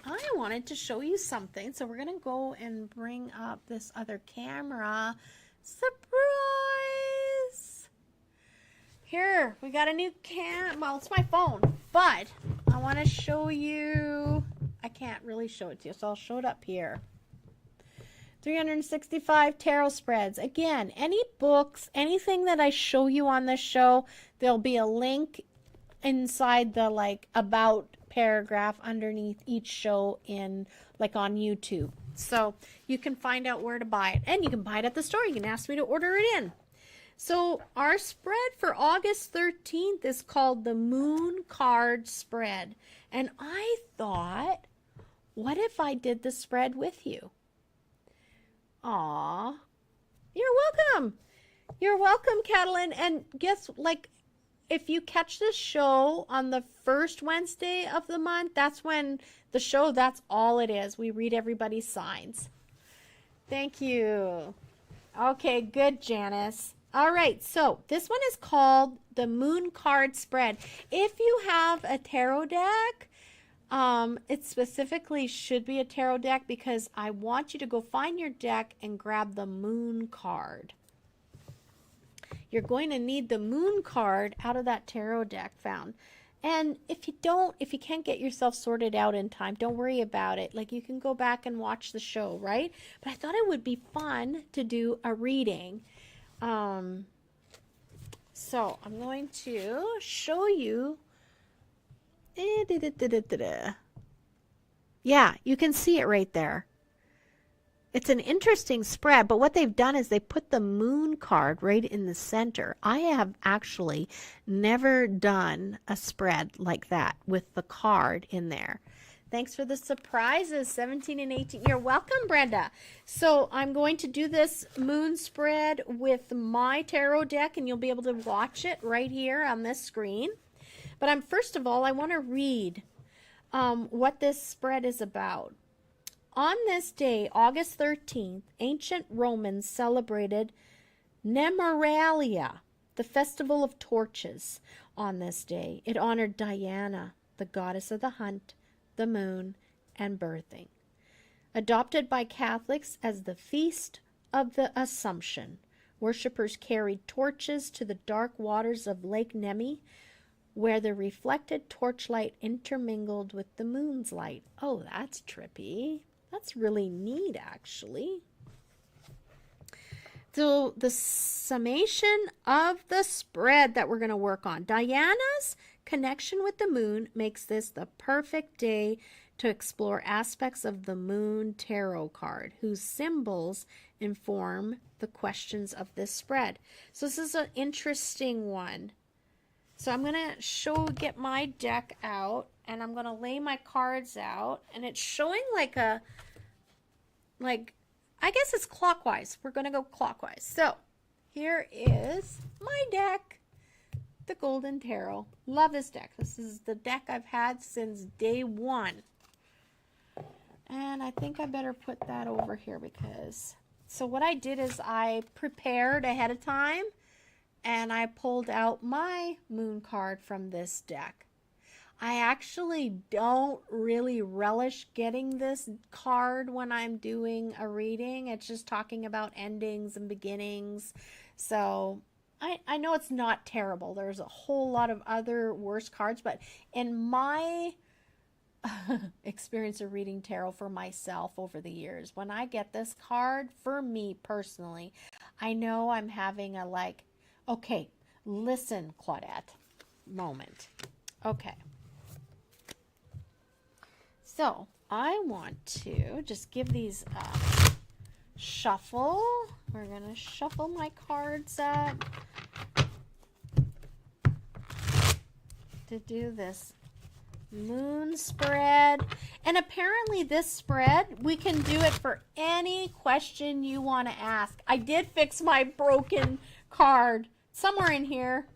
B: I wanted to show you something, so we're going to go and bring up this other camera. Surprise! Here, we got a new well, it's my phone, but I want to show you, I can't really show it to you, so I'll show it up here. 365 tarot spreads. Again, any books, anything that I show you on this show, there'll be a link inside the like about paragraph underneath each show in like on YouTube. So you can find out where to buy it, and you can buy it at the store. You can ask me to order it in. So our spread for August 13th is called the Moon Card Spread. And I thought, what if I did the spread with you? Aw, you're welcome. You're welcome, Catalin. And guess, like, if you catch this show on the first Wednesday of the month, that's when the show, that's all it is. We read everybody's signs. Thank you. Okay, good, Janice. All right, so this one is called the Moon Card Spread. If you have a tarot deck, it specifically should be a tarot deck because I want you to go find your deck and grab the Moon card. You're going to need the Moon card out of that tarot deck found. And if you can't get yourself sorted out in time, don't worry about it. Like, you can go back and watch the show, right? But I thought it would be fun to do a reading. So I'm going to show you. Yeah, you can see it right there. It's an interesting spread, but what they've done is they put the Moon card right in the center. I have actually never done a spread like that with the card in there. Thanks for the surprises, 17 and 18. You're welcome, Brenda. So I'm going to do this moon spread with my tarot deck, and you'll be able to watch it right here on this screen. But first of all, I want to read what this spread is about. On this day, August 13th, ancient Romans celebrated Nemeralia, the festival of torches. On this day, it honored Diana, the goddess of the hunt, the moon, and birthing. Adopted by Catholics as the Feast of the Assumption, worshippers carried torches to the dark waters of Lake Nemi, where the reflected torchlight intermingled with the moon's light. Oh, that's trippy. That's really neat, actually. So the summation of the spread that we're going to work on. Diana's connection with the moon makes this the perfect day to explore aspects of the Moon Tarot card, whose symbols inform the questions of this spread. So this is an interesting one. So I'm going to get my deck out, and I'm going to lay my cards out, and it's showing I guess it's clockwise. We're going to go clockwise. So here is my deck, the Golden Tarot. Love this deck. This is the deck I've had since day one. And I think I better put that over here because, so what I did is I prepared ahead of time and I pulled out my moon card from this deck. I actually don't really relish getting this card when I'm doing a reading. It's just talking about endings and beginnings. So I know it's not terrible. There's a whole lot of other worse cards, but in my experience of reading tarot for myself over the years, when I get this card, for me personally, I know I'm having a okay, listen, Claudette, moment. Okay. So I want to just give these a shuffle. We're going to shuffle my cards up to do this moon spread. And apparently this spread, we can do it for any question you want to ask. I did fix my broken card somewhere in here.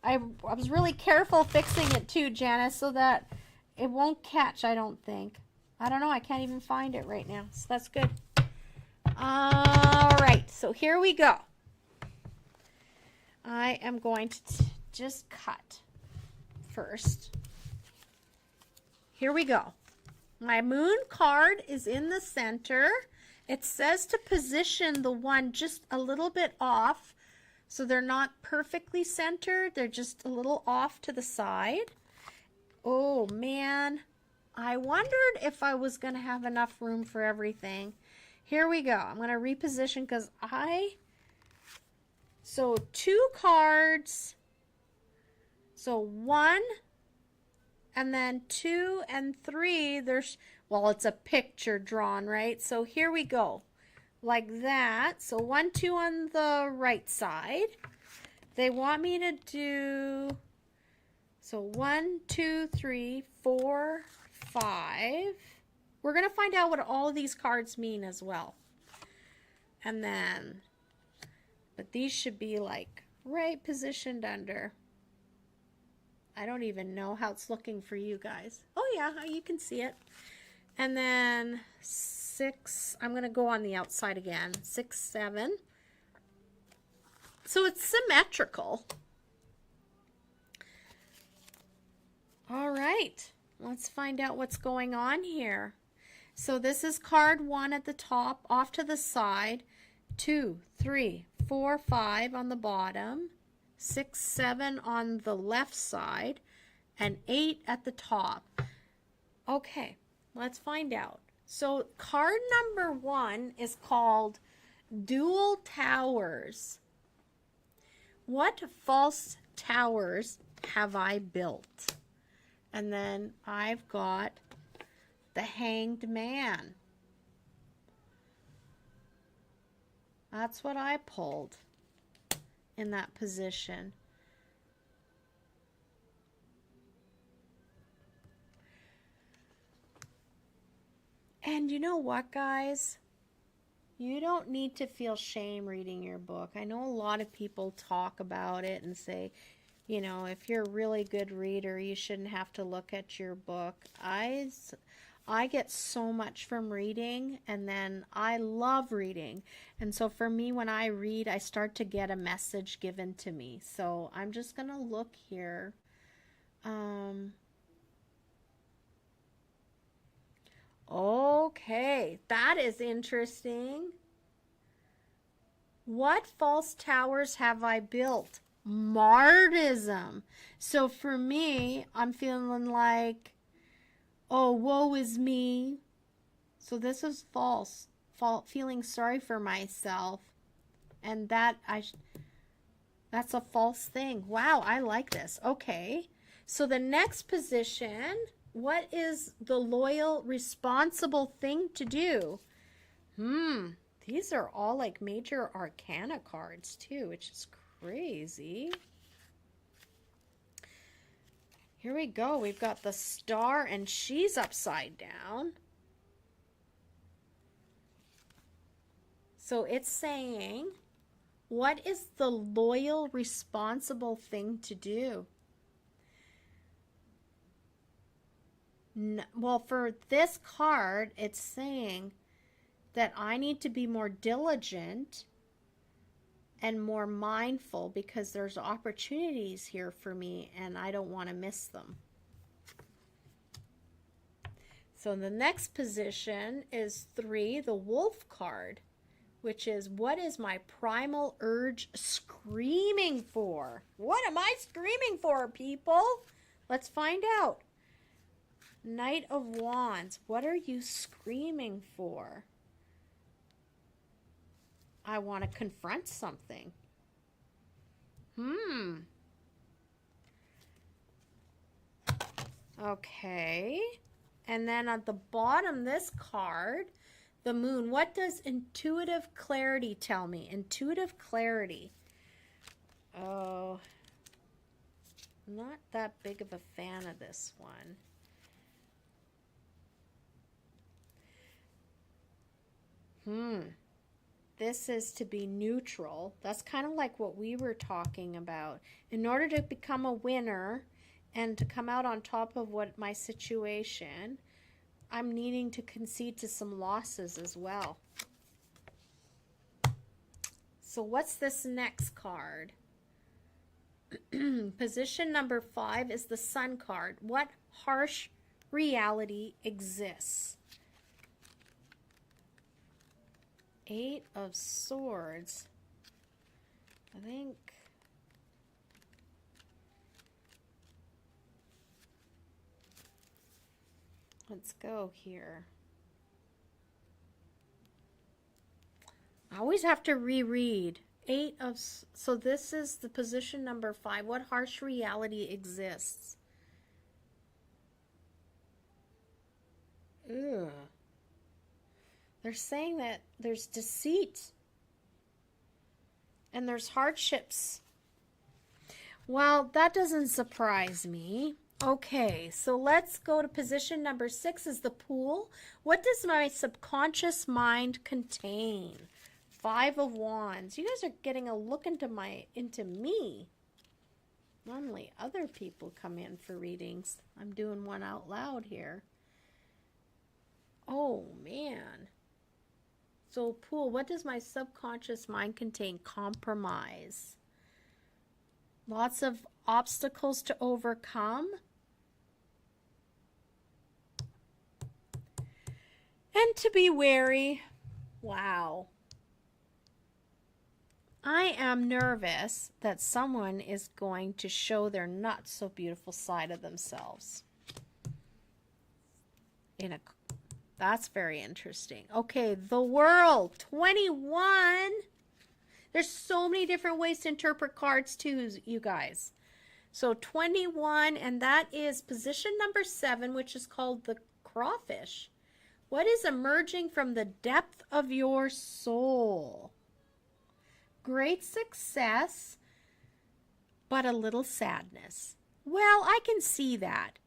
B: I was really careful fixing it too, Janice, so that it won't catch, I don't think. I don't know. I can't even find it right now. So that's good. All right. So here we go. I am going to just cut first. Here we go. My moon card is in the center. It says to position the one just a little bit off. So they're not perfectly centered. They're just a little off to the side. Oh, man. I wondered if I was going to have enough room for everything. Here we go. I'm going to reposition because so 2 cards. So 1, and then 2 and 3. Well, it's a picture drawn, right? So here we go. like that. So 1, 2 on the right side. They want me to do, so 1, 2, 3, 4, 5. We're going to find out what all of these cards mean as well. And then, but these should be like right positioned under. I don't even know how it's looking for you guys. Oh yeah, you can see it. And then 6, I'm going to go on the outside again. 6, 7. So it's symmetrical. All right, let's find out what's going on here. So this is card 1 at the top, off to the side, 2, 3, 4, 5 on the bottom, 6, 7 on the left side, and 8 at the top. Okay, let's find out. So card number 1 is called Dual Towers. What false towers have I built? And then I've got the Hanged Man. That's what I pulled in that position. And you know what, guys? You don't need to feel shame reading your book. I know a lot of people talk about it and say, you know, if you're a really good reader, you shouldn't have to look at your book. I get so much from reading, and then I love reading. And so for me, when I read, I start to get a message given to me. So I'm just going to look here. Okay, that is interesting. What false towers have I built? Martyrdom. So for me, I'm feeling like, oh, woe is me. So this is false. Feeling sorry for myself. And that's a false thing. Wow, I like this. Okay. So the next position, what is the loyal, responsible thing to do? These are all like major arcana cards too, which is crazy. Here we go. We've got the Star, and she's upside down. So it's saying, what is the loyal, responsible thing to do? Well, for this card, it's saying that I need to be more diligent and more mindful because there's opportunities here for me and I don't want to miss them. So the next position is 3, the Wolf card, which is, what is my primal urge screaming for? What am I screaming for, people? Let's find out. Knight of Wands, what are you screaming for? I want to confront something. Okay. And then at the bottom, this card, the Moon. What does intuitive clarity tell me? Intuitive clarity. Oh, not that big of a fan of this one. This is to be neutral. That's kind of like what we were talking about. In order to become a winner and to come out on top of what my situation, I'm needing to concede to some losses as well. So what's this next card? Position number 5 is the Sun card. What harsh reality exists? 8 of Swords. I think let's go here. I always have to reread. 8 of, so this is the position number 5. What harsh reality exists? Ugh. They're saying that there's deceit and there's hardships. Well, that doesn't surprise me. Okay, so let's go to position number 6 is the Pool. What does my subconscious mind contain? 5 of Wands. You guys are getting a look into me. Normally other people come in for readings. I'm doing one out loud here. Oh, man. So, Pool, what does my subconscious mind contain? Compromise. Lots of obstacles to overcome. And to be wary. Wow. I am nervous that someone is going to show their not so beautiful side of themselves. That's very interesting. Okay, the World, 21. There's so many different ways to interpret cards too, you guys. So 21, and that is position number 7, which is called the Crawfish. What is emerging from the depth of your soul? Great success, but a little sadness. Well, I can see that.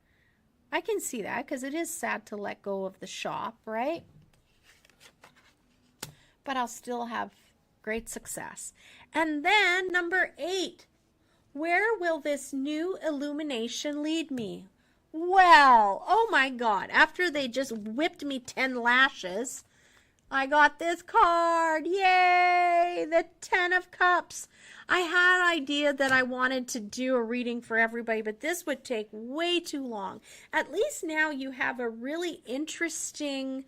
B: I can see that because it is sad to let go of the shop, right? But I'll still have great success. And then number 8, where will this new illumination lead me? Well, oh my God, after they just whipped me 10 lashes, I got this card. Yay! The 10 of Cups. I had an idea that I wanted to do a reading for everybody, but this would take way too long. At least now you have a really interesting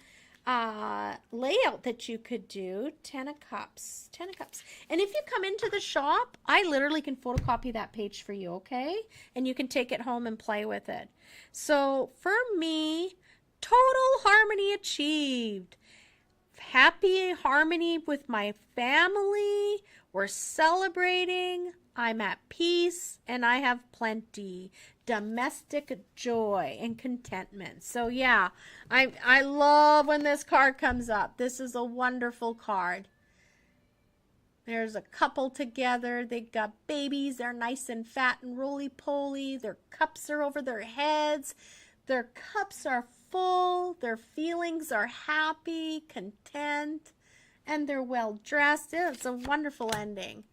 B: layout that you could do. 10 of Cups. 10 of Cups. And if you come into the shop, I literally can photocopy that page for you, okay? And you can take it home and play with it. So for me, total harmony achieved. Happy harmony with my family. We're celebrating. I'm at peace and I have plenty. Domestic joy and contentment. So yeah, I love when this card comes up. This is a wonderful card. There's a couple together. They got babies. They're nice and fat and roly-poly. Their cups are over their heads. Their cups are full. Their feelings are happy, content, and they're well dressed. It's a wonderful ending.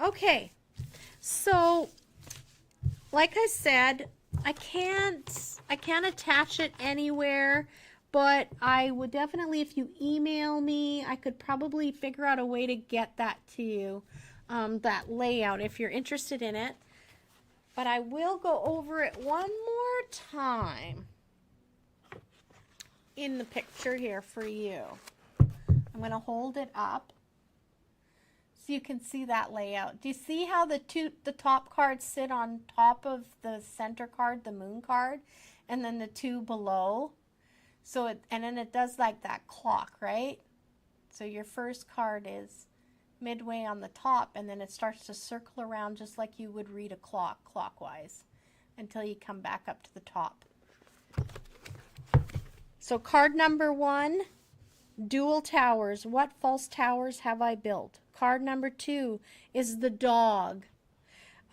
B: Okay, so like I said, I can't attach it anywhere, but I would definitely, if you email me, I could probably figure out a way to get that to you, that layout, if you're interested in it. But I will go over it one more time in the picture here for you. I'm going to hold it up so you can see that layout. Do you see how the top cards sit on top of the center card, the moon card, and then the 2 below? So and then it does like that clock, right? So your first card is midway on the top, and then it starts to circle around just like you would read a clock, clockwise, until you come back up to the top. So card number 1, Dual Towers. What false towers have I built? Card number 2 is the Dog.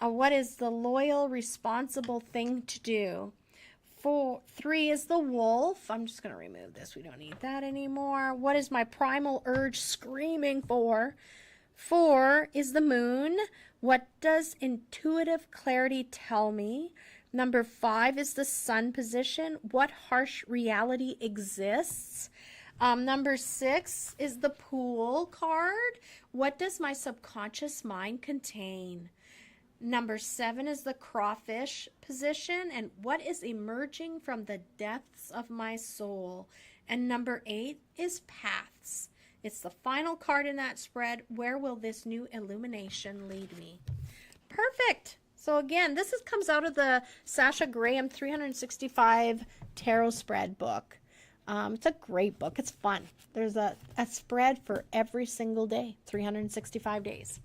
B: What is the loyal, responsible thing to do? 3 is the Wolf. I'm just going to remove this. We don't need that anymore. What is my primal urge screaming for? 4 is the Moon. What does intuitive clarity tell me? Number 5 is the Sun position. What harsh reality exists? Number 6 is the Pool card. What does my subconscious mind contain? Number 7 is the Crawfish position. And what is emerging from the depths of my soul? And number 8 is Paths. It's the final card in that spread. Where will this new illumination lead me? Perfect. So again, this comes out of the Sasha Graham 365 Tarot Spread book. It's a great book. It's fun. There's a spread for every single day, 365 days.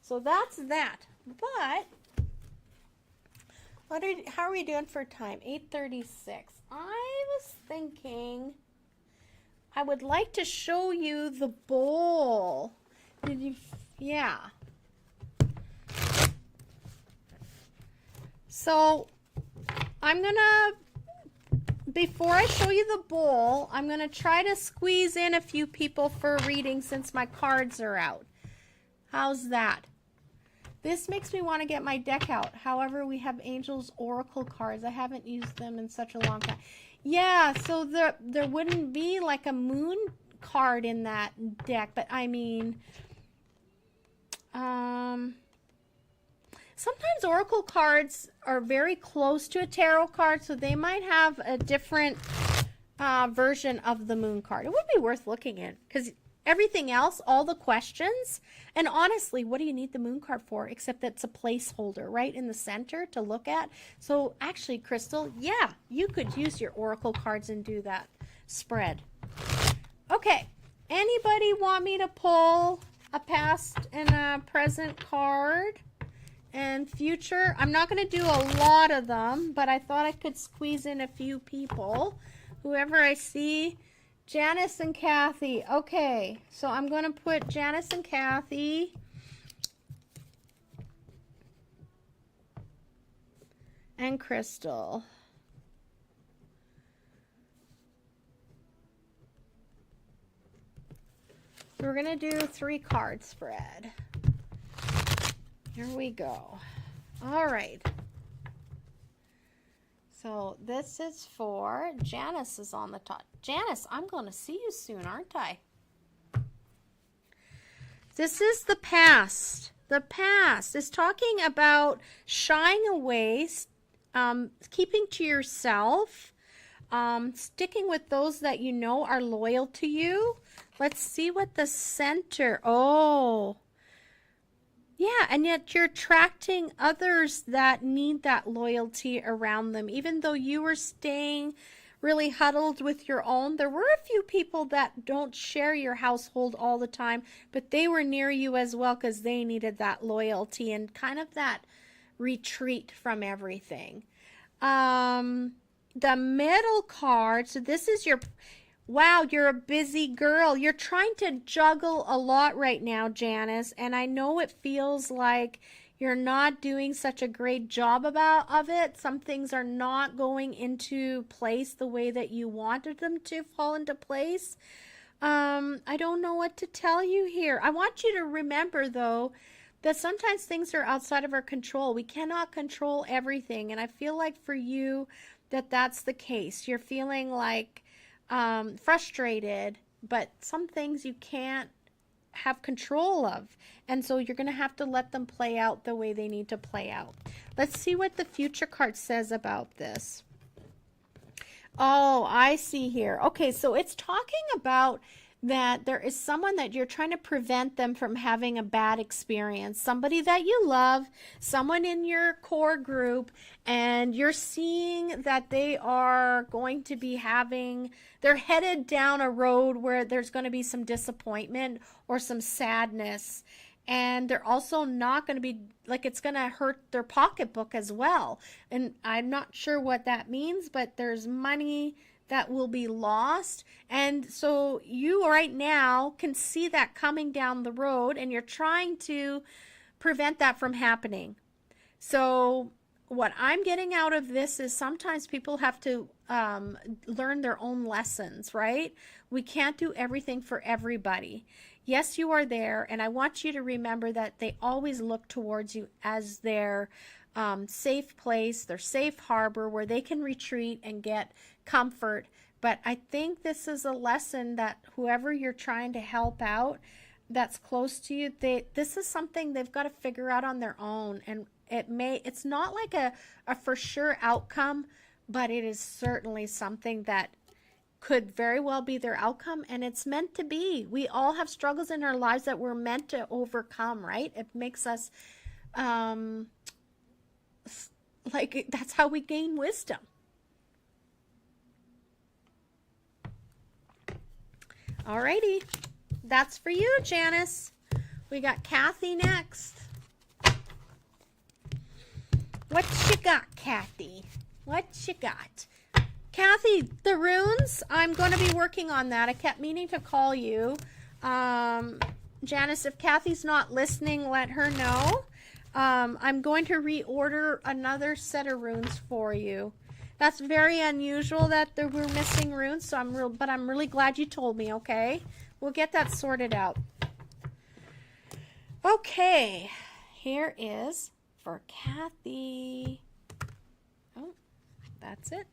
B: So that's that. But how are we doing for time? 8:36. I was thinking I would like to show you the bowl. Did you, yeah. So I'm gonna, before I show you the bowl, I'm gonna try to squeeze in a few people for a reading since my cards are out. How's that? This makes me want to get my deck out. However, we have Angels Oracle cards. I haven't used them in such a long time. Yeah, so there wouldn't be like a moon card in that deck, but I mean, sometimes Oracle cards are very close to a tarot card, so they might have a different version of the moon card. It would be worth looking at, because everything else, all the questions, and honestly, what do you need the moon card for except that it's a placeholder right in the center to look at? So actually, Crystal, yeah, you could use your Oracle cards and do that spread. Okay, anybody want me to pull a past and a present card and future? I'm not going to do a lot of them, but I thought I could squeeze in a few people. Whoever I see. Janice and Kathy. Okay, so I'm going to put Janice and Kathy. And Crystal. So we're going to do 3-card spread. Here we go. All right. So this is for Janice is on the top. Janice, I'm going to see you soon, aren't I? This is the past. The past is talking about shying away, keeping to yourself, sticking with those that you know are loyal to you. Let's see what the center. Oh, yeah, and yet you're attracting others that need that loyalty around them. Even though you were staying really huddled with your own, there were a few people that don't share your household all the time, but they were near you as well because they needed that loyalty and kind of that retreat from everything. The middle card, so this is your... Wow, you're a busy girl. You're trying to juggle a lot right now, Janice, and I know it feels like you're not doing such a great job of it. Some things are not going into place the way that you wanted them to fall into place. I don't know what to tell you here. I want you to remember, though, that sometimes things are outside of our control. We cannot control everything, and I feel like for you that that's the case. You're feeling like frustrated, but some things you can't have control of, and so you're going to have to let them play out the way they need to play out. Let's see what the future card says about this. Oh, I see here. Okay, so it's talking about that there is someone that you're trying to prevent them from having a bad experience, somebody that you love, someone in your core group, and you're seeing that they are going to be they're headed down a road where there's going to be some disappointment or some sadness, and they're also not going to be, like, it's going to hurt their pocketbook as well. And I'm not sure what that means, but there's money that will be lost, and so you right now can see that coming down the road, and you're trying to prevent that from happening. So what I'm getting out of this is sometimes people have to learn their own lessons, right? We can't do everything for everybody. Yes, you are there, and I want you to remember that they always look towards you as their safe place, their safe harbor where they can retreat and get comfort. But I think this is a lesson that whoever you're trying to help out that's close to you, this is something they've got to figure out on their own. And it's not like a for sure outcome, but it is certainly something that could very well be their outcome, and it's meant to be. We all have struggles in our lives that we're meant to overcome, right? It makes us like, that's how we gain wisdom. Alrighty, that's for you, Janice. We got Kathy next. What you got, Kathy? What you got? Kathy, the runes, I'm going to be working on that. I kept meaning to call you. Janice, if Kathy's not listening, let her know. I'm going to reorder another set of runes for you. That's very unusual that we're missing runes, so I'm really glad you told me, okay? We'll get that sorted out. Okay, here is for Kathy. Oh, that's it.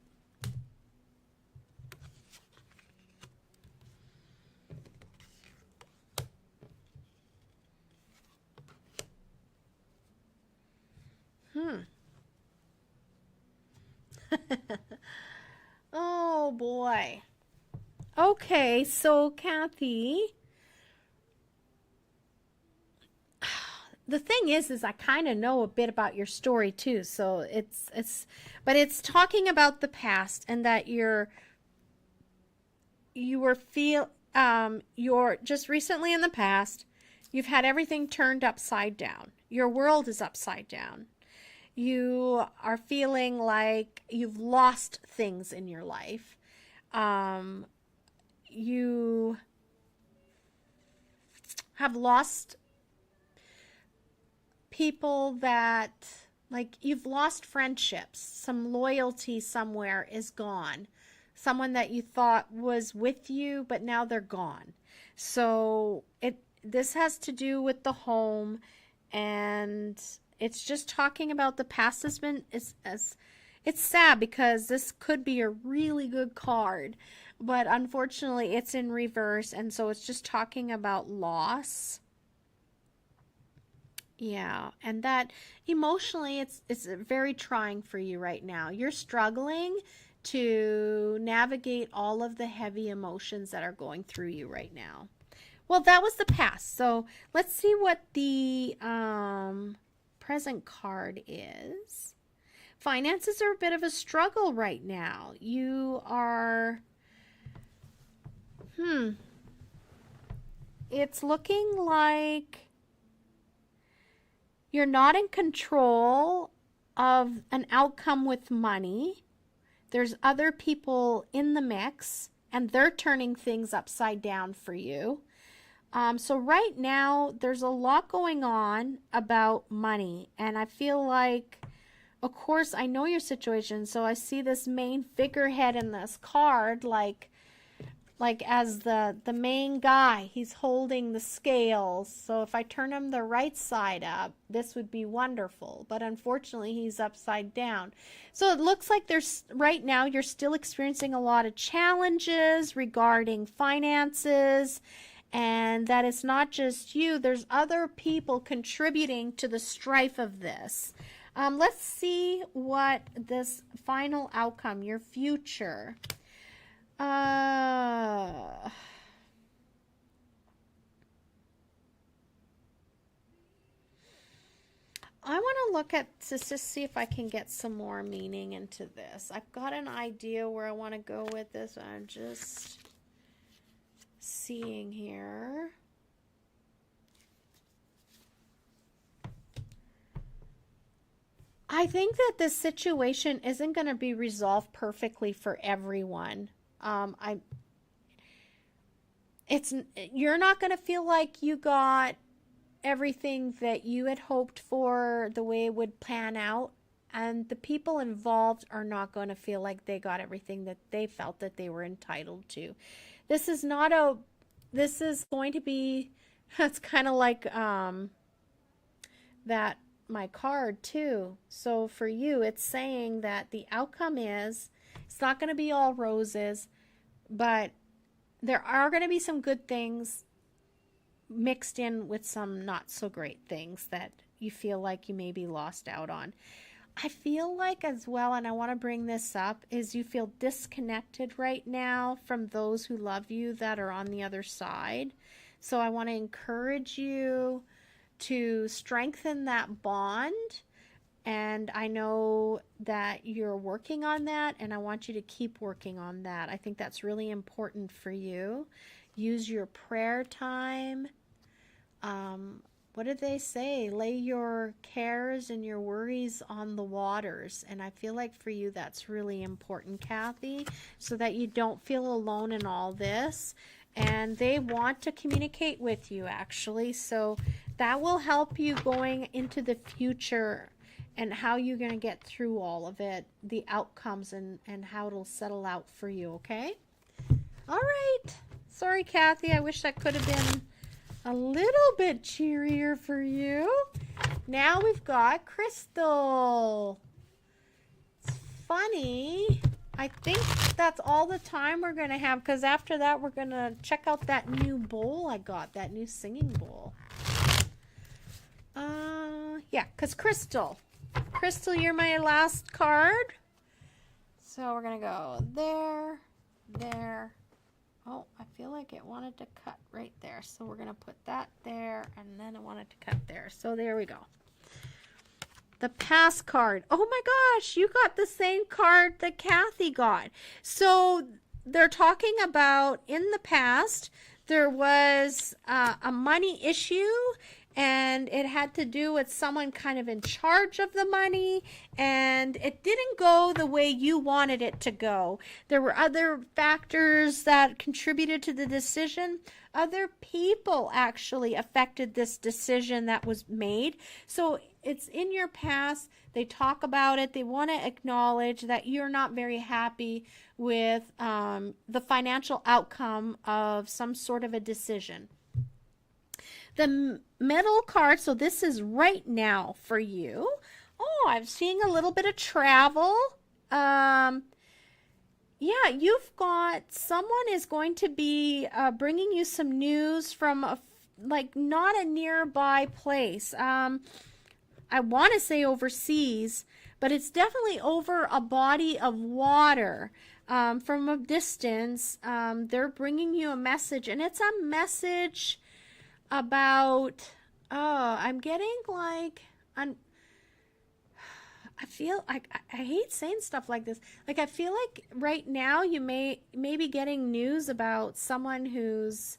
B: Oh boy. Okay, so Kathy, the thing is I kind of know a bit about your story too. So but it's talking about the past, and that you're just recently in the past, you've had everything turned upside down. Your world is upside down. You are feeling like you've lost things in your life. You have lost people that, like, you've lost friendships. Some loyalty somewhere is gone. Someone that you thought was with you, but now they're gone. So this has to do with the home, and it's just talking about the past. It's sad because this could be a really good card, but unfortunately it's in reverse, and so it's just talking about loss. Yeah, and that emotionally it's very trying for you right now. You're struggling to navigate all of the heavy emotions that are going through you right now. Well, that was the past. So let's see what the present card is. Finances are a bit of a struggle right now. You are, it's looking like you're not in control of an outcome with money. There's other people in the mix, and they're turning things upside down for you. So right now, there's a lot going on about money, and I feel like, of course, I know your situation, so I see this main figurehead in this card, like as the main guy. He's holding the scales, so if I turn him the right side up, this would be wonderful, but unfortunately, he's upside down. So it looks like right now, you're still experiencing a lot of challenges regarding finances, and that it's not just you. There's other people contributing to the strife of this. Let's see what this final outcome, your future. I want to look at to see if I can get some more meaning into this. I've got an idea where I want to go with this. I'm just seeing here. I think that this situation isn't going to be resolved perfectly for everyone. You're not going to feel like you got everything that you had hoped for the way it would pan out, and the people involved are not going to feel like they got everything that they felt that they were entitled to. This is going to be, it's kind of like that my card too. So for you, it's saying that the outcome is, it's not going to be all roses, but there are going to be some good things mixed in with some not so great things that you feel like you may be lost out on. I feel like as well, and I want to bring this up, is you feel disconnected right now from those who love you that are on the other side. So I want to encourage you to strengthen that bond. And I know that you're working on that, and I want you to keep working on that. I think that's really important for you. Use your prayer time. what did they say? Lay your cares and your worries on the waters. And I feel like for you that's really important, Kathy, so that you don't feel alone in all this. And they want to communicate with you, actually. So that will help you going into the future and how you're going to get through all of it, the outcomes, and how it'll settle out for you, okay? All right. Sorry, Kathy. I wish that could have been a little bit cheerier for you. Now we've got Crystal. It's funny. I think that's all the time we're going to have, because after that we're going to check out that new bowl I got, that new singing bowl. Yeah, because Crystal, you're my last card. So we're going to go there, there. Oh, I feel like it wanted to cut right there. So we're going to put that there, and then it wanted to cut there. So there we go. The past card. Oh my gosh, you got the same card that Kathy got. So they're talking about in the past, there was a money issue, and it had to do with someone kind of in charge of the money, and it didn't go the way you wanted it to go. There were other factors that contributed to the decision. Other people actually affected this decision that was made. So it's in your past. They talk about it. They want to acknowledge that you're not very happy with the financial outcome of some sort of a decision. The middle card, so this is right now for you. Oh, I'm seeing a little bit of travel. Yeah, you've got someone is going to be bringing you some news from like not a nearby place. I want to say overseas, but it's definitely over a body of water. From a distance, they're bringing you a message, and it's a message about, I'm getting like, I feel like, I hate saying stuff like this. Like, I feel like right now you may be getting news about someone who's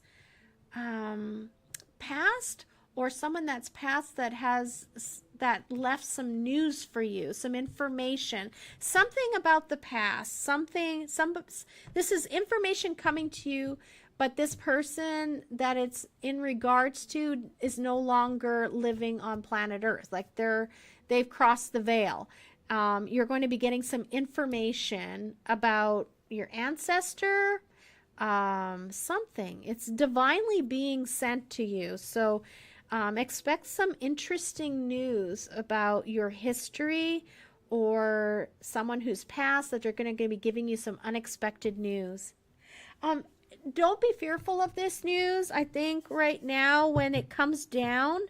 B: passed, or someone that's passed that left some news for you, some information, something about the past, this is information coming to you, but this person that it's in regards to is no longer living on planet Earth. Like they've crossed the veil. You're going to be getting some information about your ancestor, something. It's divinely being sent to you. So expect some interesting news about your history or someone who's passed, that they're going to be giving you some unexpected news. Don't be fearful of this news. I think right now when it comes down,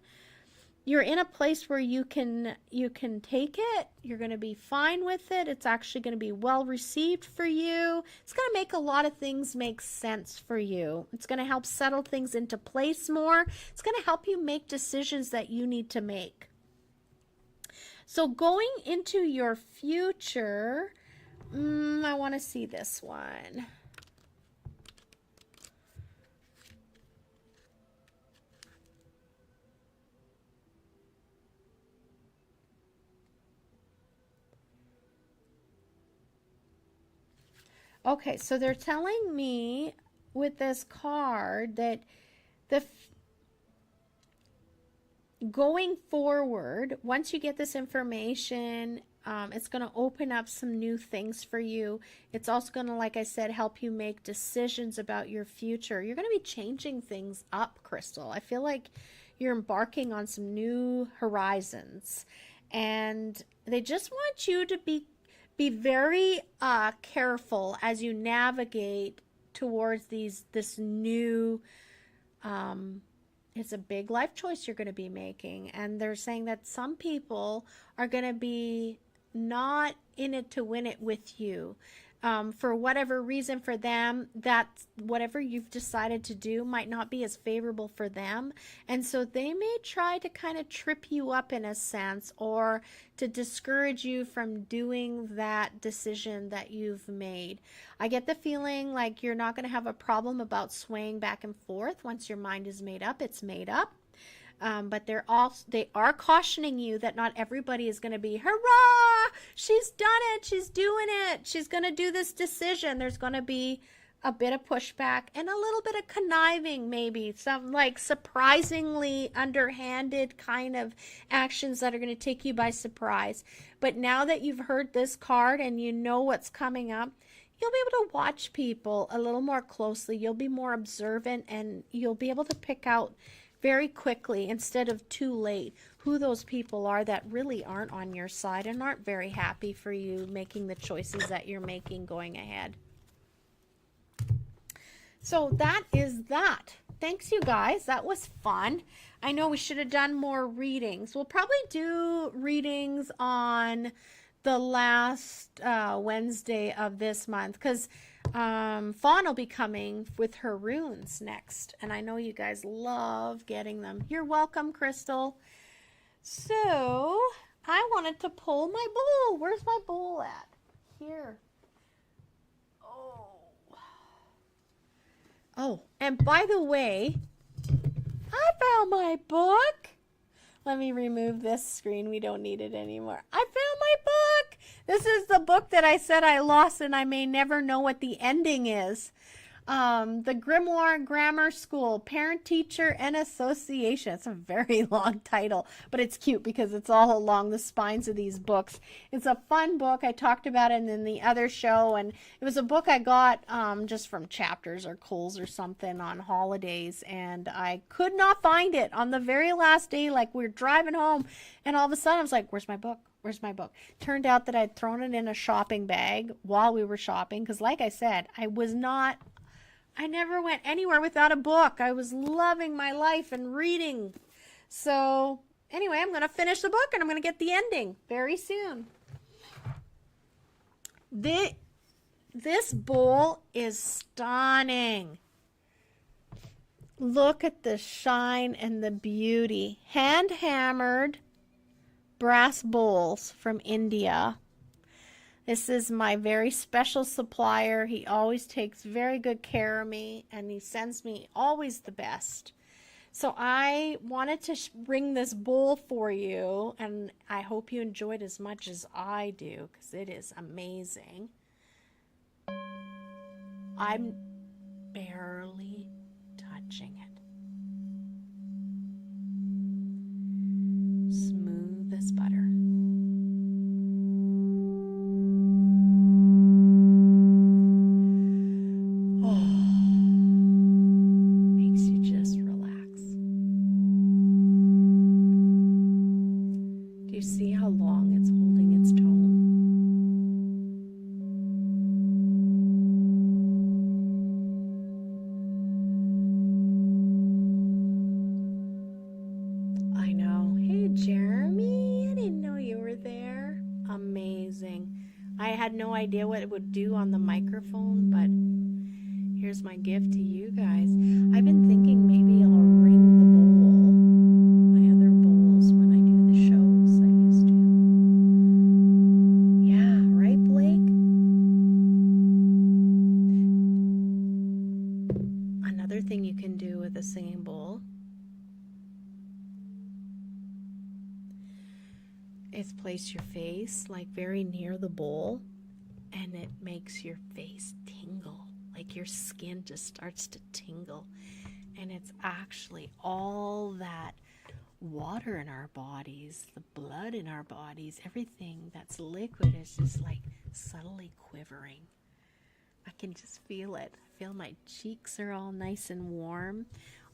B: you're in a place where you can take it. You're going to be fine with it. It's actually going to be well received for you. It's going to make a lot of things make sense for you. It's going to help settle things into place more. It's going to help you make decisions that you need to make. So going into your future, I want to see this one. Okay, so they're telling me with this card that going forward, once you get this information, it's going to open up some new things for you. It's also going to, like I said, help you make decisions about your future. You're going to be changing things up, Crystal. I feel like you're embarking on some new horizons, and they just want you to be very careful as you navigate towards this new, it's a big life choice you're going to be making. And they're saying that some people are going to be not in it to win it with you. For whatever reason, for them, that whatever you've decided to do might not be as favorable for them. And so they may try to kind of trip you up in a sense, or to discourage you from doing that decision that you've made. I get the feeling like you're not going to have a problem about swaying back and forth. Once your mind is made up, it's made up. But they are cautioning you that not everybody is going to be, hurrah, she's done it, she's doing it, she's going to do this decision. There's going to be a bit of pushback and a little bit of conniving, maybe some like surprisingly underhanded kind of actions that are going to take you by surprise. But now that you've heard this card and you know what's coming up, you'll be able to watch people a little more closely. You'll be more observant, and you'll be able to pick out very quickly, instead of too late, who those people are that really aren't on your side and aren't very happy for you making the choices that you're making going ahead. So that is that. Thanks, you guys. That was fun. I know we should have done more readings. We'll probably do readings on the last Wednesday of this month, because Fawn will be coming with her runes next, and I know you guys love getting them. You're welcome, Crystal. So I wanted to pull my bowl. Where's my bowl at? Here. Oh, and by the way, I found my book. Let me remove this screen. We don't need it anymore. I found my book. This is the book that I said I lost and I may never know what the ending is. The Grimoire Grammar School, Parent, Teacher, and Association. It's a very long title, but it's cute because it's all along the spines of these books. It's a fun book. I talked about it in the other show, and it was a book I got just from Chapters or Kohl's or something on holidays, and I could not find it on the very last day. Like, we were driving home, and all of a sudden I was like, where's my book? Where's my book? Turned out that I'd thrown it in a shopping bag while we were shopping, because like I said, I never went anywhere without a book. I was loving my life and reading. So anyway, I'm going to finish the book and I'm going to get the ending very soon. This bowl is stunning. Look at the shine and the beauty. Hand-hammered brass bowls from India. This is my very special supplier. He always takes very good care of me, and he sends me always the best. So I wanted to bring this bowl for you, and I hope you enjoyed as much as I do, because it is amazing. I'm barely touching it. Smooth as butter. No idea what it would do on the microphone, but here's my gift to you guys. I've been thinking maybe I'll ring the bowl, my other bowls, when I do the shows. I used to. Yeah, right, Blake? Another thing you can do with a singing bowl is place your face like very near the bowl, and it makes your face tingle, like your skin just starts to tingle. And it's actually all that water in our bodies, the blood in our bodies, everything that's liquid is just like subtly quivering. I can just feel it. I feel my cheeks are all nice and warm.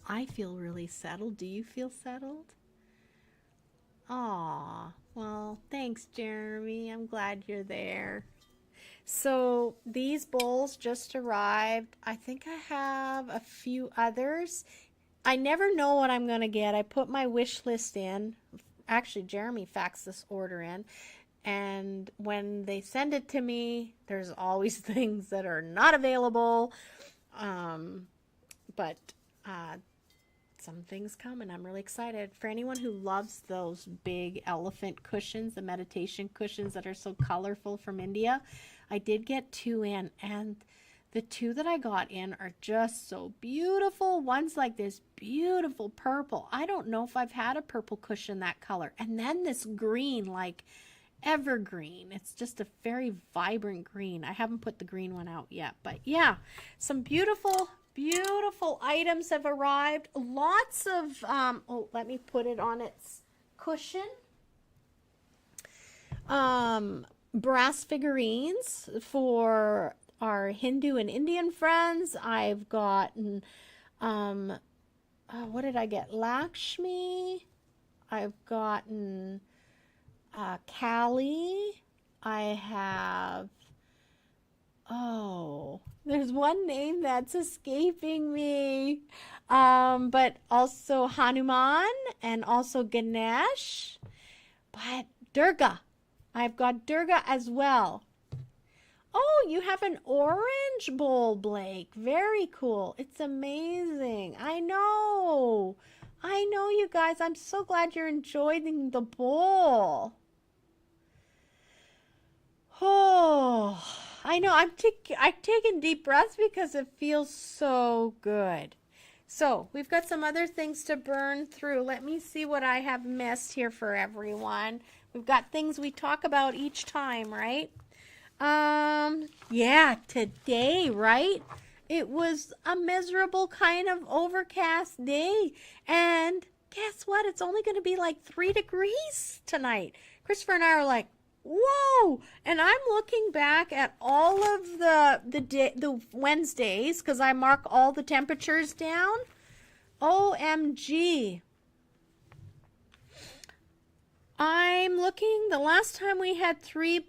B: I feel really settled. Do you feel settled? Aw, well, thanks, Jeremy. I'm glad you're there. So these bowls just arrived. I think I have a few others. I never know what I'm going to get. I put my wish list in. Actually, Jeremy faxed this order in. And when they send it to me, there's always things that are not available. But some things come, and I'm really excited. For anyone who loves those big elephant cushions, the meditation cushions that are so colorful from India, I did get 2 in, and The two that I got in are just so beautiful. One's like this beautiful purple. I don't know if I've had a purple cushion that color. And then this green, like evergreen. It's just a very vibrant green. I haven't put the green one out yet, but yeah, some beautiful, beautiful items have arrived. Lots of, oh, let me put it on its cushion. Brass figurines for our Hindu and Indian friends. I've gotten, what did I get? Lakshmi. I've gotten Kali. I have, oh, there's one name that's escaping me. But also Hanuman and also Ganesh. But Durga. I've got Durga as well. Oh, you have an orange bowl, Blake. Very cool. It's amazing. I know, you guys. I'm so glad you're enjoying the bowl. Oh, I know. I'm taking deep breaths because it feels so good. So we've got some other things to burn through. Let me see what I have missed here for everyone. We've got things we talk about each time, right? Yeah, today, right? It was a miserable kind of overcast day. And guess what? It's only going to be like 3 degrees tonight. Christopher and I are like, whoa. And I'm looking back at all of the Wednesdays because I mark all the temperatures down. OMG. I'm looking, the last time we had 3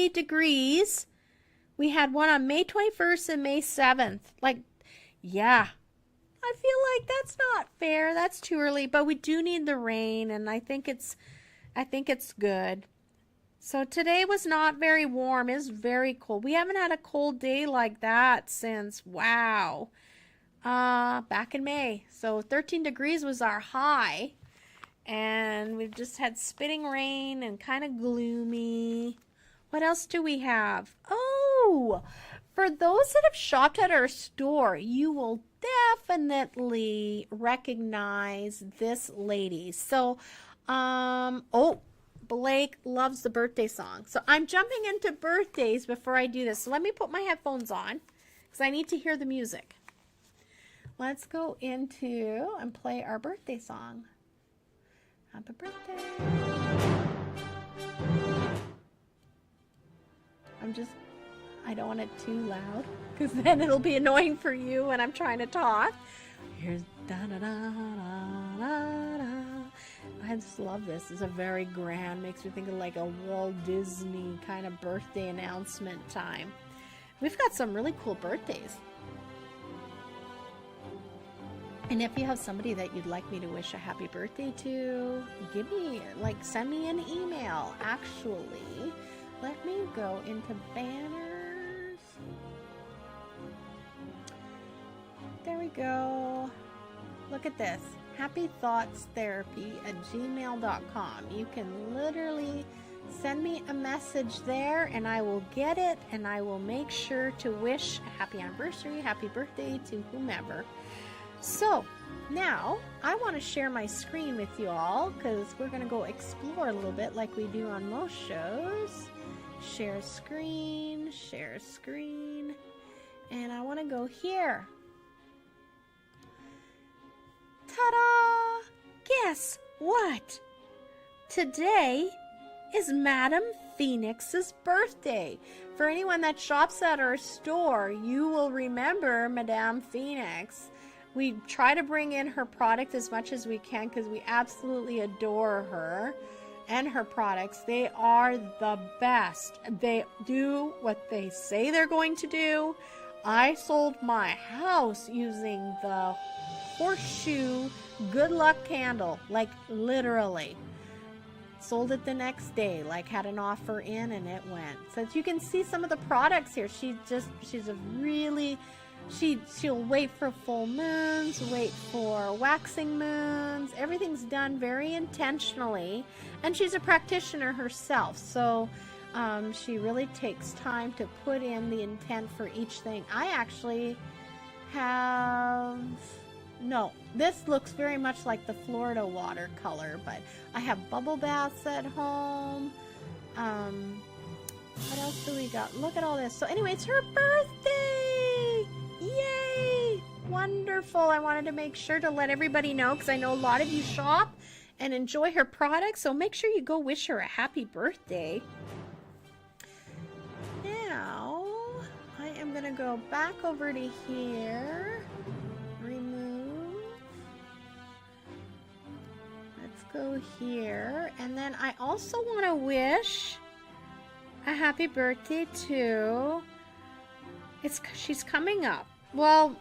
B: degrees, we had one on May 21st and May 7th. Like, yeah, I feel like that's not fair. That's too early, but we do need the rain, and I think it's good. So today was not very warm. It's very cold. We haven't had a cold day like that since, wow, back in May. So 13 degrees was our high. And we've just had spitting rain and kind of gloomy. What else do we have? Oh, for those that have shopped at our store, you will definitely recognize this lady. So, oh, Blake loves the birthday song. So I'm jumping into birthdays before I do this. So let me put my headphones on because I need to hear the music. Let's go into and play our birthday song. Happy birthday. I don't want it too loud because then it'll be annoying for you when I'm trying to talk. Here's da da da da da da. I just love this. It's a very grand, makes me think of like a Walt Disney kind of birthday announcement time. We've got some really cool birthdays. And if you have somebody that you'd like me to wish a happy birthday to, send me an email. Actually, let me go into banners. There we go. Look at this. happythoughtstherapy@gmail.com. You can literally send me a message there and I will get it and I will make sure to wish a happy anniversary, happy birthday to whomever. So now I want to share my screen with you all because we're going to go explore a little bit like we do on most shows. Share screen, and I want to go here. Ta-da! Guess what? Today is Madame Phoenix's birthday. For anyone that shops at our store, you will remember Madame Phoenix. We try to bring in her product as much as we can because we absolutely adore her and her products. They are the best. They do what they say they're going to do. I sold my house using the horseshoe good luck candle, like literally. Sold it the next day, like had an offer in and it went. So you can see some of the products here. She's a really... She'll wait for full moons, wait for waxing moons. Everything's done very intentionally. And she's a practitioner herself. So She really takes time to put in the intent for each thing. I actually have... No, this looks very much like the Florida watercolor, but I have bubble baths at home. What else do we got? Look at all this. So anyway, it's her birthday! Yay! Wonderful. I wanted to make sure to let everybody know because I know a lot of you shop and enjoy her products, so make sure you go wish her a happy birthday. Now, I am going to go back over to here. Remove. Let's go here. And then I also want to wish a happy birthday to... She's coming up. Well,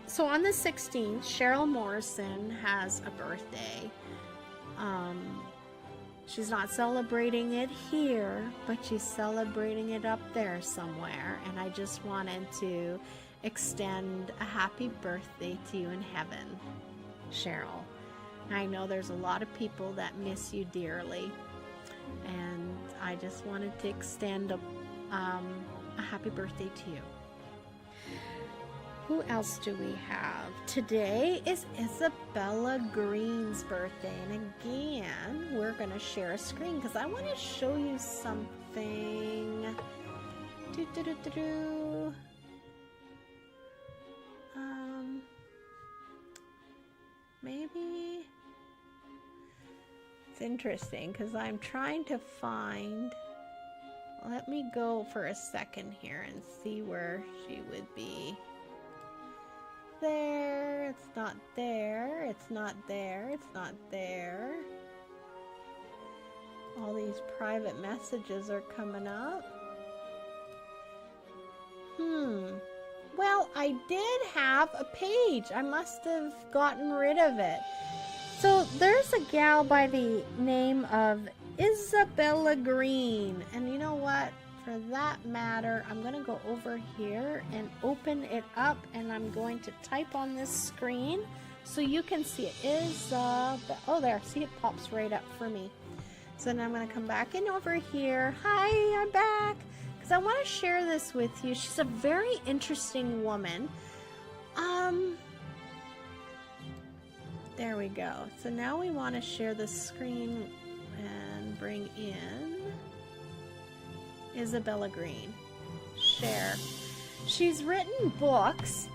B: so on the 16th, Cheryl Morrison has a birthday. She's not celebrating it here, but she's celebrating it up there somewhere. And I just wanted to extend a happy birthday to you in heaven, Cheryl. I know there's a lot of people that miss you dearly. And I just wanted to extend a happy birthday to you. Who else do we have? Today is Isabella Green's birthday. And again, we're going to share a screen because I want to show you something. Maybe it's interesting because I'm trying to find... Let me go for a second here and see where she would be. There, it's not there, it's not there, it's not there. All these private messages are coming up. Well, I did have a page. I must have gotten rid of it. So there's a gal by the name of Isabella Green. And you know what? For that matter, I'm going to go over here and open it up, and I'm going to type on this screen so you can see it. Oh, there. See, it pops right up for me. So then I'm going to come back in over here. Hi, I'm back. Because I want to share this with you. She's a very interesting woman. There we go. So now we want to share the screen and bring in Isabella Green. Share. She's written books.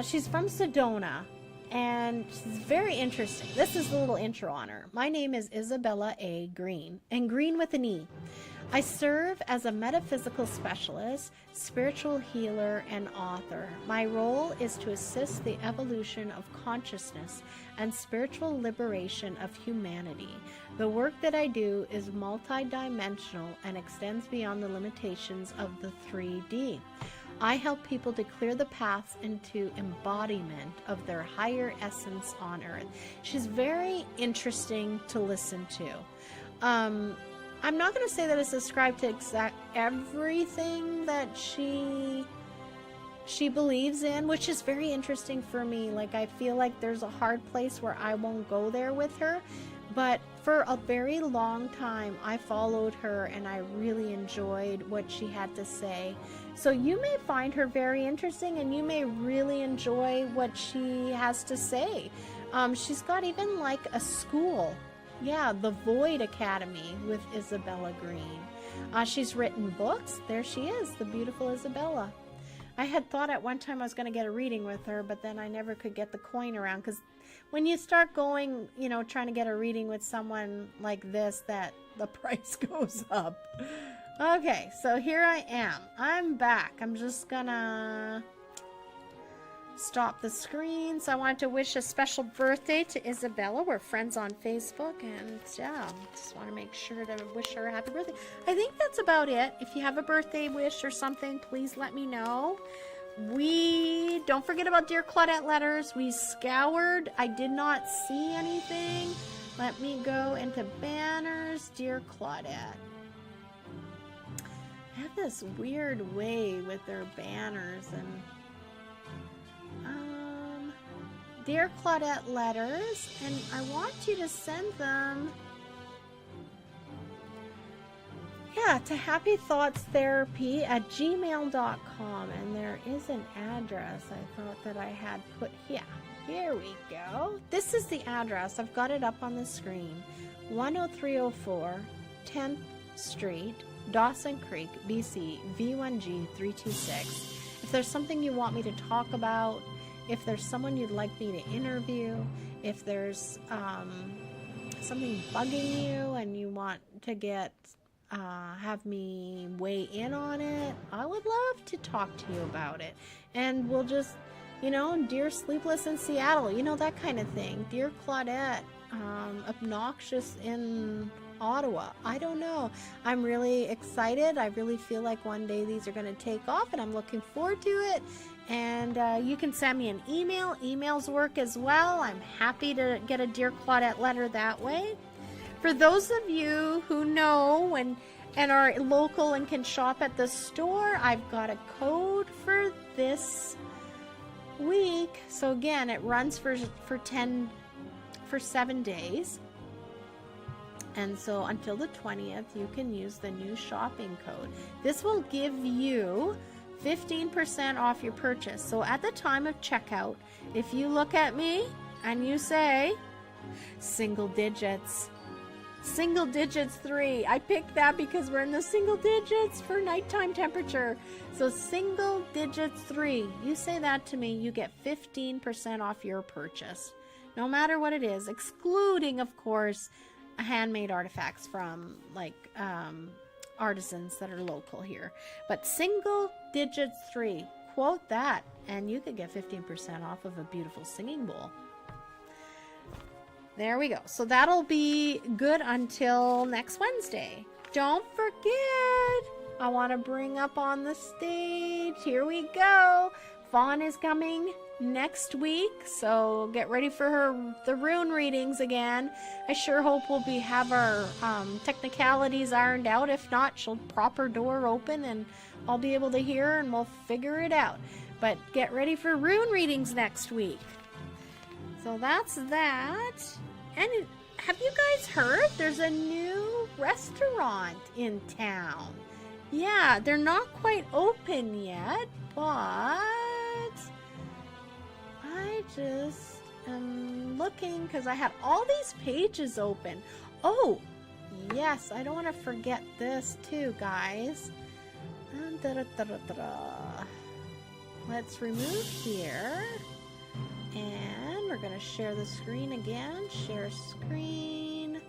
B: She's from Sedona, and she's very interesting. This is the little intro on her. My name is Isabella A. Green, and Green with an E. I serve as a metaphysical specialist, spiritual healer, and author. My role is to assist the evolution of consciousness and spiritual liberation of humanity. The work that I do is multidimensional and extends beyond the limitations of the 3D. I help people to clear the paths into embodiment of their higher essence on earth. She's very interesting to listen to. I'm not going to say that I subscribe to exact everything that she believes in, which is very interesting for me. Like, I feel like there's a hard place where I won't go there with her. But for a very long time, I followed her and I really enjoyed what she had to say. So you may find her very interesting and you may really enjoy what she has to say. She's got even like a school. Yeah, the Void Academy with Isabella Green. She's written books. There she is, the beautiful Isabella. I had thought at one time I was going to get a reading with her, but then I never could get the coin around, because when you start going, you know, trying to get a reading with someone like this, that the price goes up. Okay, so here I am. I'm back. I'm just gonna stop the screen. So I wanted to wish a special birthday to Isabella. We're friends on Facebook, and yeah, just want to make sure to wish her a happy birthday. I think that's about it. If you have a birthday wish or something, please let me know. We don't forget about Dear Claudette letters. We scoured. I did not see anything. Let me go into banners. Dear Claudette. They have this weird way with their banners, and Dear Claudette letters, and I want you to send them Yeah, to happythoughtstherapy@gmail.com, and there is an address I thought that I had put here. Here we go. This is the address. I've got it up on the screen. 10304 10th Street, Dawson Creek, BC, V1G 326. If there's something you want me to talk about, if there's someone you'd like me to interview, if there's something bugging you and you want to get have me weigh in on it, I would love to talk to you about it. And we'll just, you know, dear Sleepless in Seattle, you know, that kind of thing. Dear Claudette, obnoxious in Ottawa. I don't know. I'm really excited. I really feel like one day these are going to take off, and I'm looking forward to it. And you can send me an email. Emails work as well. I'm happy to get a Dear Claudette letter that way. For those of you who know and are local and can shop at the store, I've got a code for this week. So again, it runs for 7 days. And so until the 20th, you can use the new shopping code. This will give you 15% off your purchase. So at the time of checkout, if you look at me and you say single digits 3, I picked that because we're in the single digits for nighttime temperature. So single digits 3, you say that to me, you get 15% off your purchase, no matter what it is, excluding, of course, handmade artifacts from like artisans that are local here. But single digits 3, quote that, and you could get 15% off of a beautiful singing bowl. There we go. So that'll be good until next Wednesday. Don't forget, I want to bring up on the stage, here we go, Fawn is coming next week, so get ready for the rune readings again. I sure hope we'll have our technicalities ironed out. If not, she'll prop her door open and I'll be able to hear her and we'll figure it out. But get ready for rune readings next week. So that's that. And have you guys heard there's a new restaurant in town? Yeah, they're not quite open yet, but I just am looking because I had all these pages open. Oh, yes, I don't want to forget this too, guys. Let's remove here. And we're going to share the screen again. Share screen.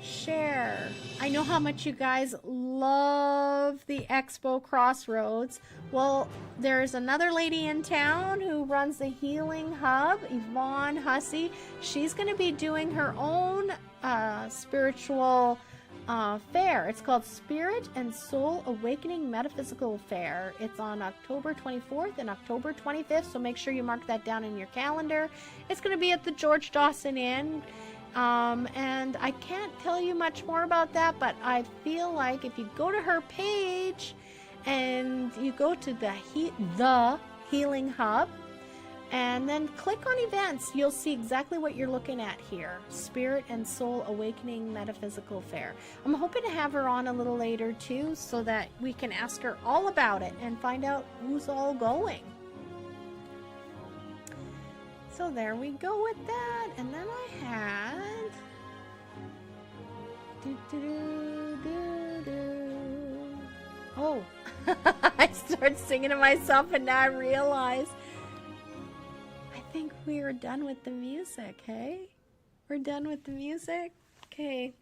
B: Share. I know how much you guys love the Expo Crossroads. Well, there's another lady in town who runs the Healing Hub, Yvonne Hussey. She's going to be doing her own spiritual fair. It's called Spirit and Soul Awakening Metaphysical Fair. It's on October 24th and October 25th, so make sure you mark that down in your calendar. It's going to be at the George Dawson Inn. And I can't tell you much more about that, but I feel like if you go to her page and you go to the Healing Hub and then click on events, you'll see exactly what you're looking at here. Spirit and Soul Awakening Metaphysical Fair. I'm hoping to have her on a little later too, so that we can ask her all about it and find out who's all going. So there we go with that. And then I had oh, I started singing to myself and now I realize I think we are done with the music. Hey, we're done with the music. Okay,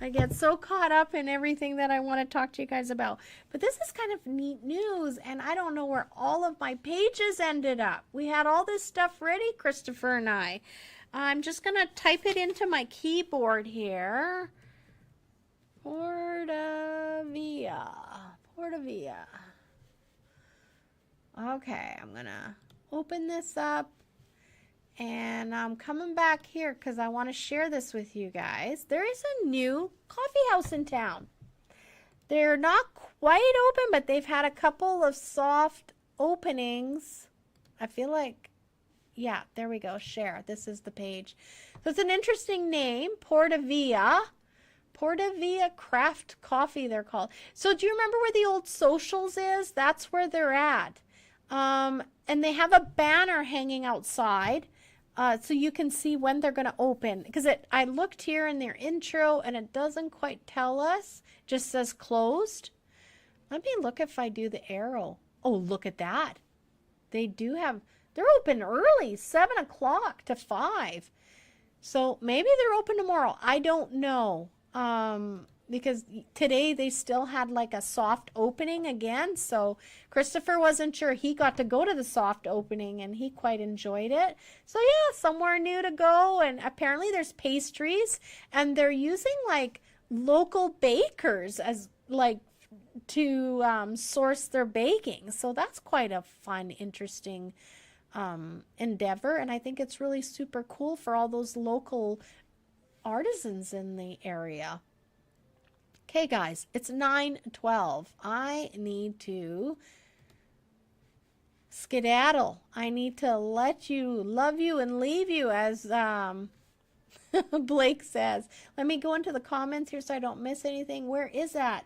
B: I get so caught up in everything that I want to talk to you guys about. But this is kind of neat news, and I don't know where all of my pages ended up. We had all this stuff ready, Christopher and I. I'm just going to type it into my keyboard here. Portavia. Okay, I'm going to open this up. And I'm coming back here because I want to share this with you guys. There is a new coffee house in town. They're not quite open, but they've had a couple of soft openings. I feel like, yeah, there we go. Share. This is the page. So it's an interesting name, Portavia. Porta Via Craft Coffee, they're called. So do you remember where the old Socials is? That's where they're at. And they have a banner hanging outside so you can see when they're going to open. Because I looked here in their intro and it doesn't quite tell us. It just says closed. Let me look if I do the arrow. Oh, look at that. They do have, they're open early, 7 o'clock to 5. So maybe they're open tomorrow. I don't know. Because today they still had like a soft opening again. So Christopher wasn't sure. He got to go to the soft opening and he quite enjoyed it. So yeah, somewhere new to go. And apparently there's pastries and they're using like local bakers as like to source their baking. So that's quite a fun, interesting endeavor. And I think it's really super cool for all those local artisans in the area. Okay, guys, it's 9:12. I need to skedaddle. I need to let you, love you, and leave you, as Blake says. Let me go into the comments here so I don't miss anything. Where is that?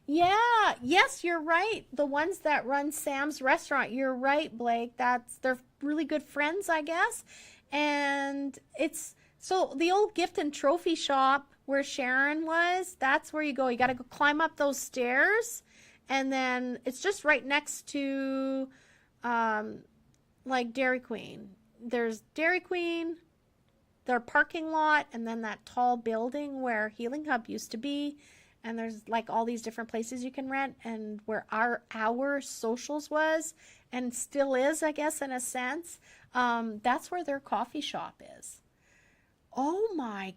B: Yeah, yes, you're right. The ones that run Sam's restaurant. You're right, Blake. They're really good friends, I guess. And it's so the old gift and trophy shop where Sharon was, that's where you go. You got to go climb up those stairs, and then it's just right next to like Dairy Queen. There's Dairy Queen, their parking lot, and then that tall building where Healing Hub used to be. And there's like all these different places you can rent, and where our Socials was and still is, I guess, in a sense. That's where their coffee shop is. Oh my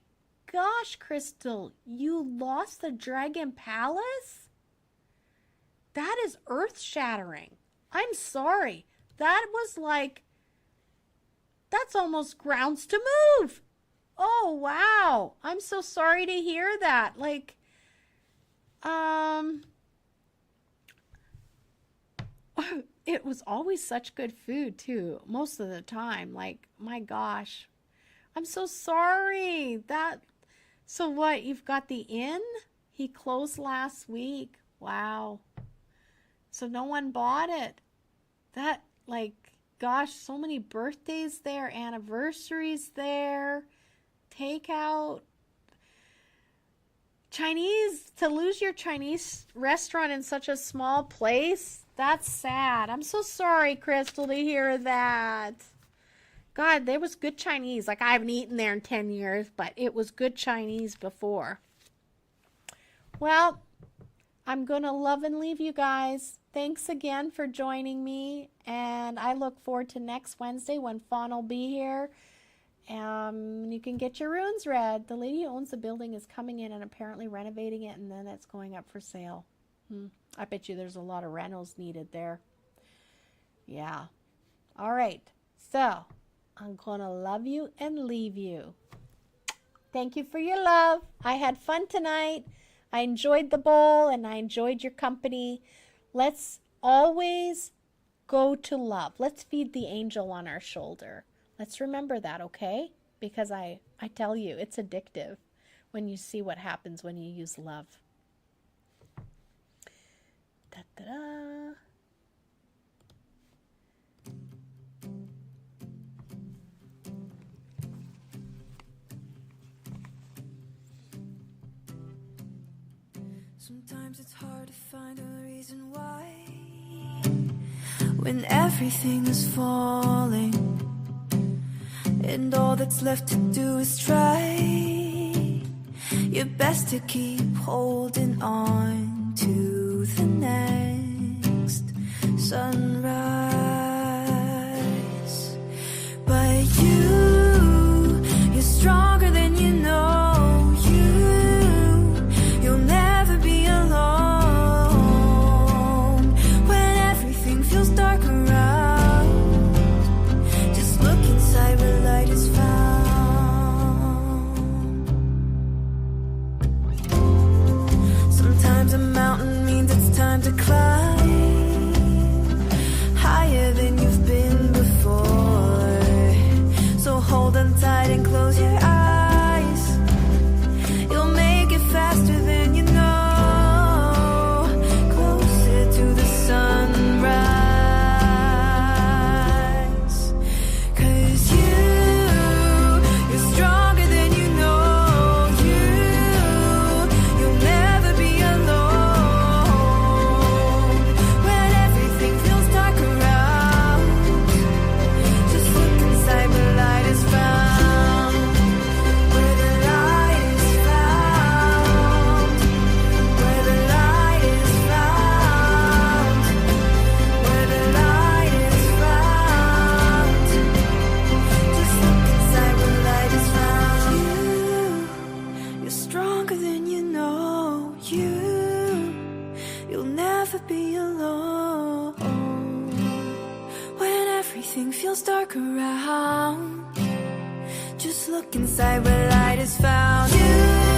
B: gosh, Crystal, you lost the Dragon Palace? That is earth-shattering. I'm sorry. That was like, that's almost grounds to move. Oh, wow. I'm so sorry to hear that. Like, it was always such good food too, most of the time. Like, my gosh, I'm so sorry. So what, you've got the inn? He closed last week. Wow. So no one bought it. That, like, gosh, so many birthdays there, anniversaries there, takeout. Chinese, to lose your Chinese restaurant in such a small place, that's sad. I'm so sorry, Crystal, to hear that. God, there was good Chinese. Like, I haven't eaten there in 10 years, but it was good Chinese before. Well, I'm going to love and leave you guys. Thanks again for joining me, and I look forward to next Wednesday when Fawn will be here. You can get your runes read. The lady who owns the building is coming in and apparently renovating it, and then it's going up for sale. I bet you there's a lot of rentals needed there. Yeah. All right. So, I'm going to love you and leave you. Thank you for your love. I had fun tonight. I enjoyed the bowl and I enjoyed your company. Let's always go to love. Let's feed the angel on our shoulder. Let's remember that, okay? Because I tell you, it's addictive when you see what happens when you use love. Da-da-da.
A: Sometimes it's hard to find a reason why, when everything is falling and all that's left to do is try your best to keep holding on to the next sunrise. But you're stronger than you know. You'll never be alone when everything feels dark around. Just look inside where light is found. Sometimes a mountain means it's time to climb higher than you've been before. So hold on tight and close your eyes. You'll make it fast. feels dark around. Just look inside where light is found. You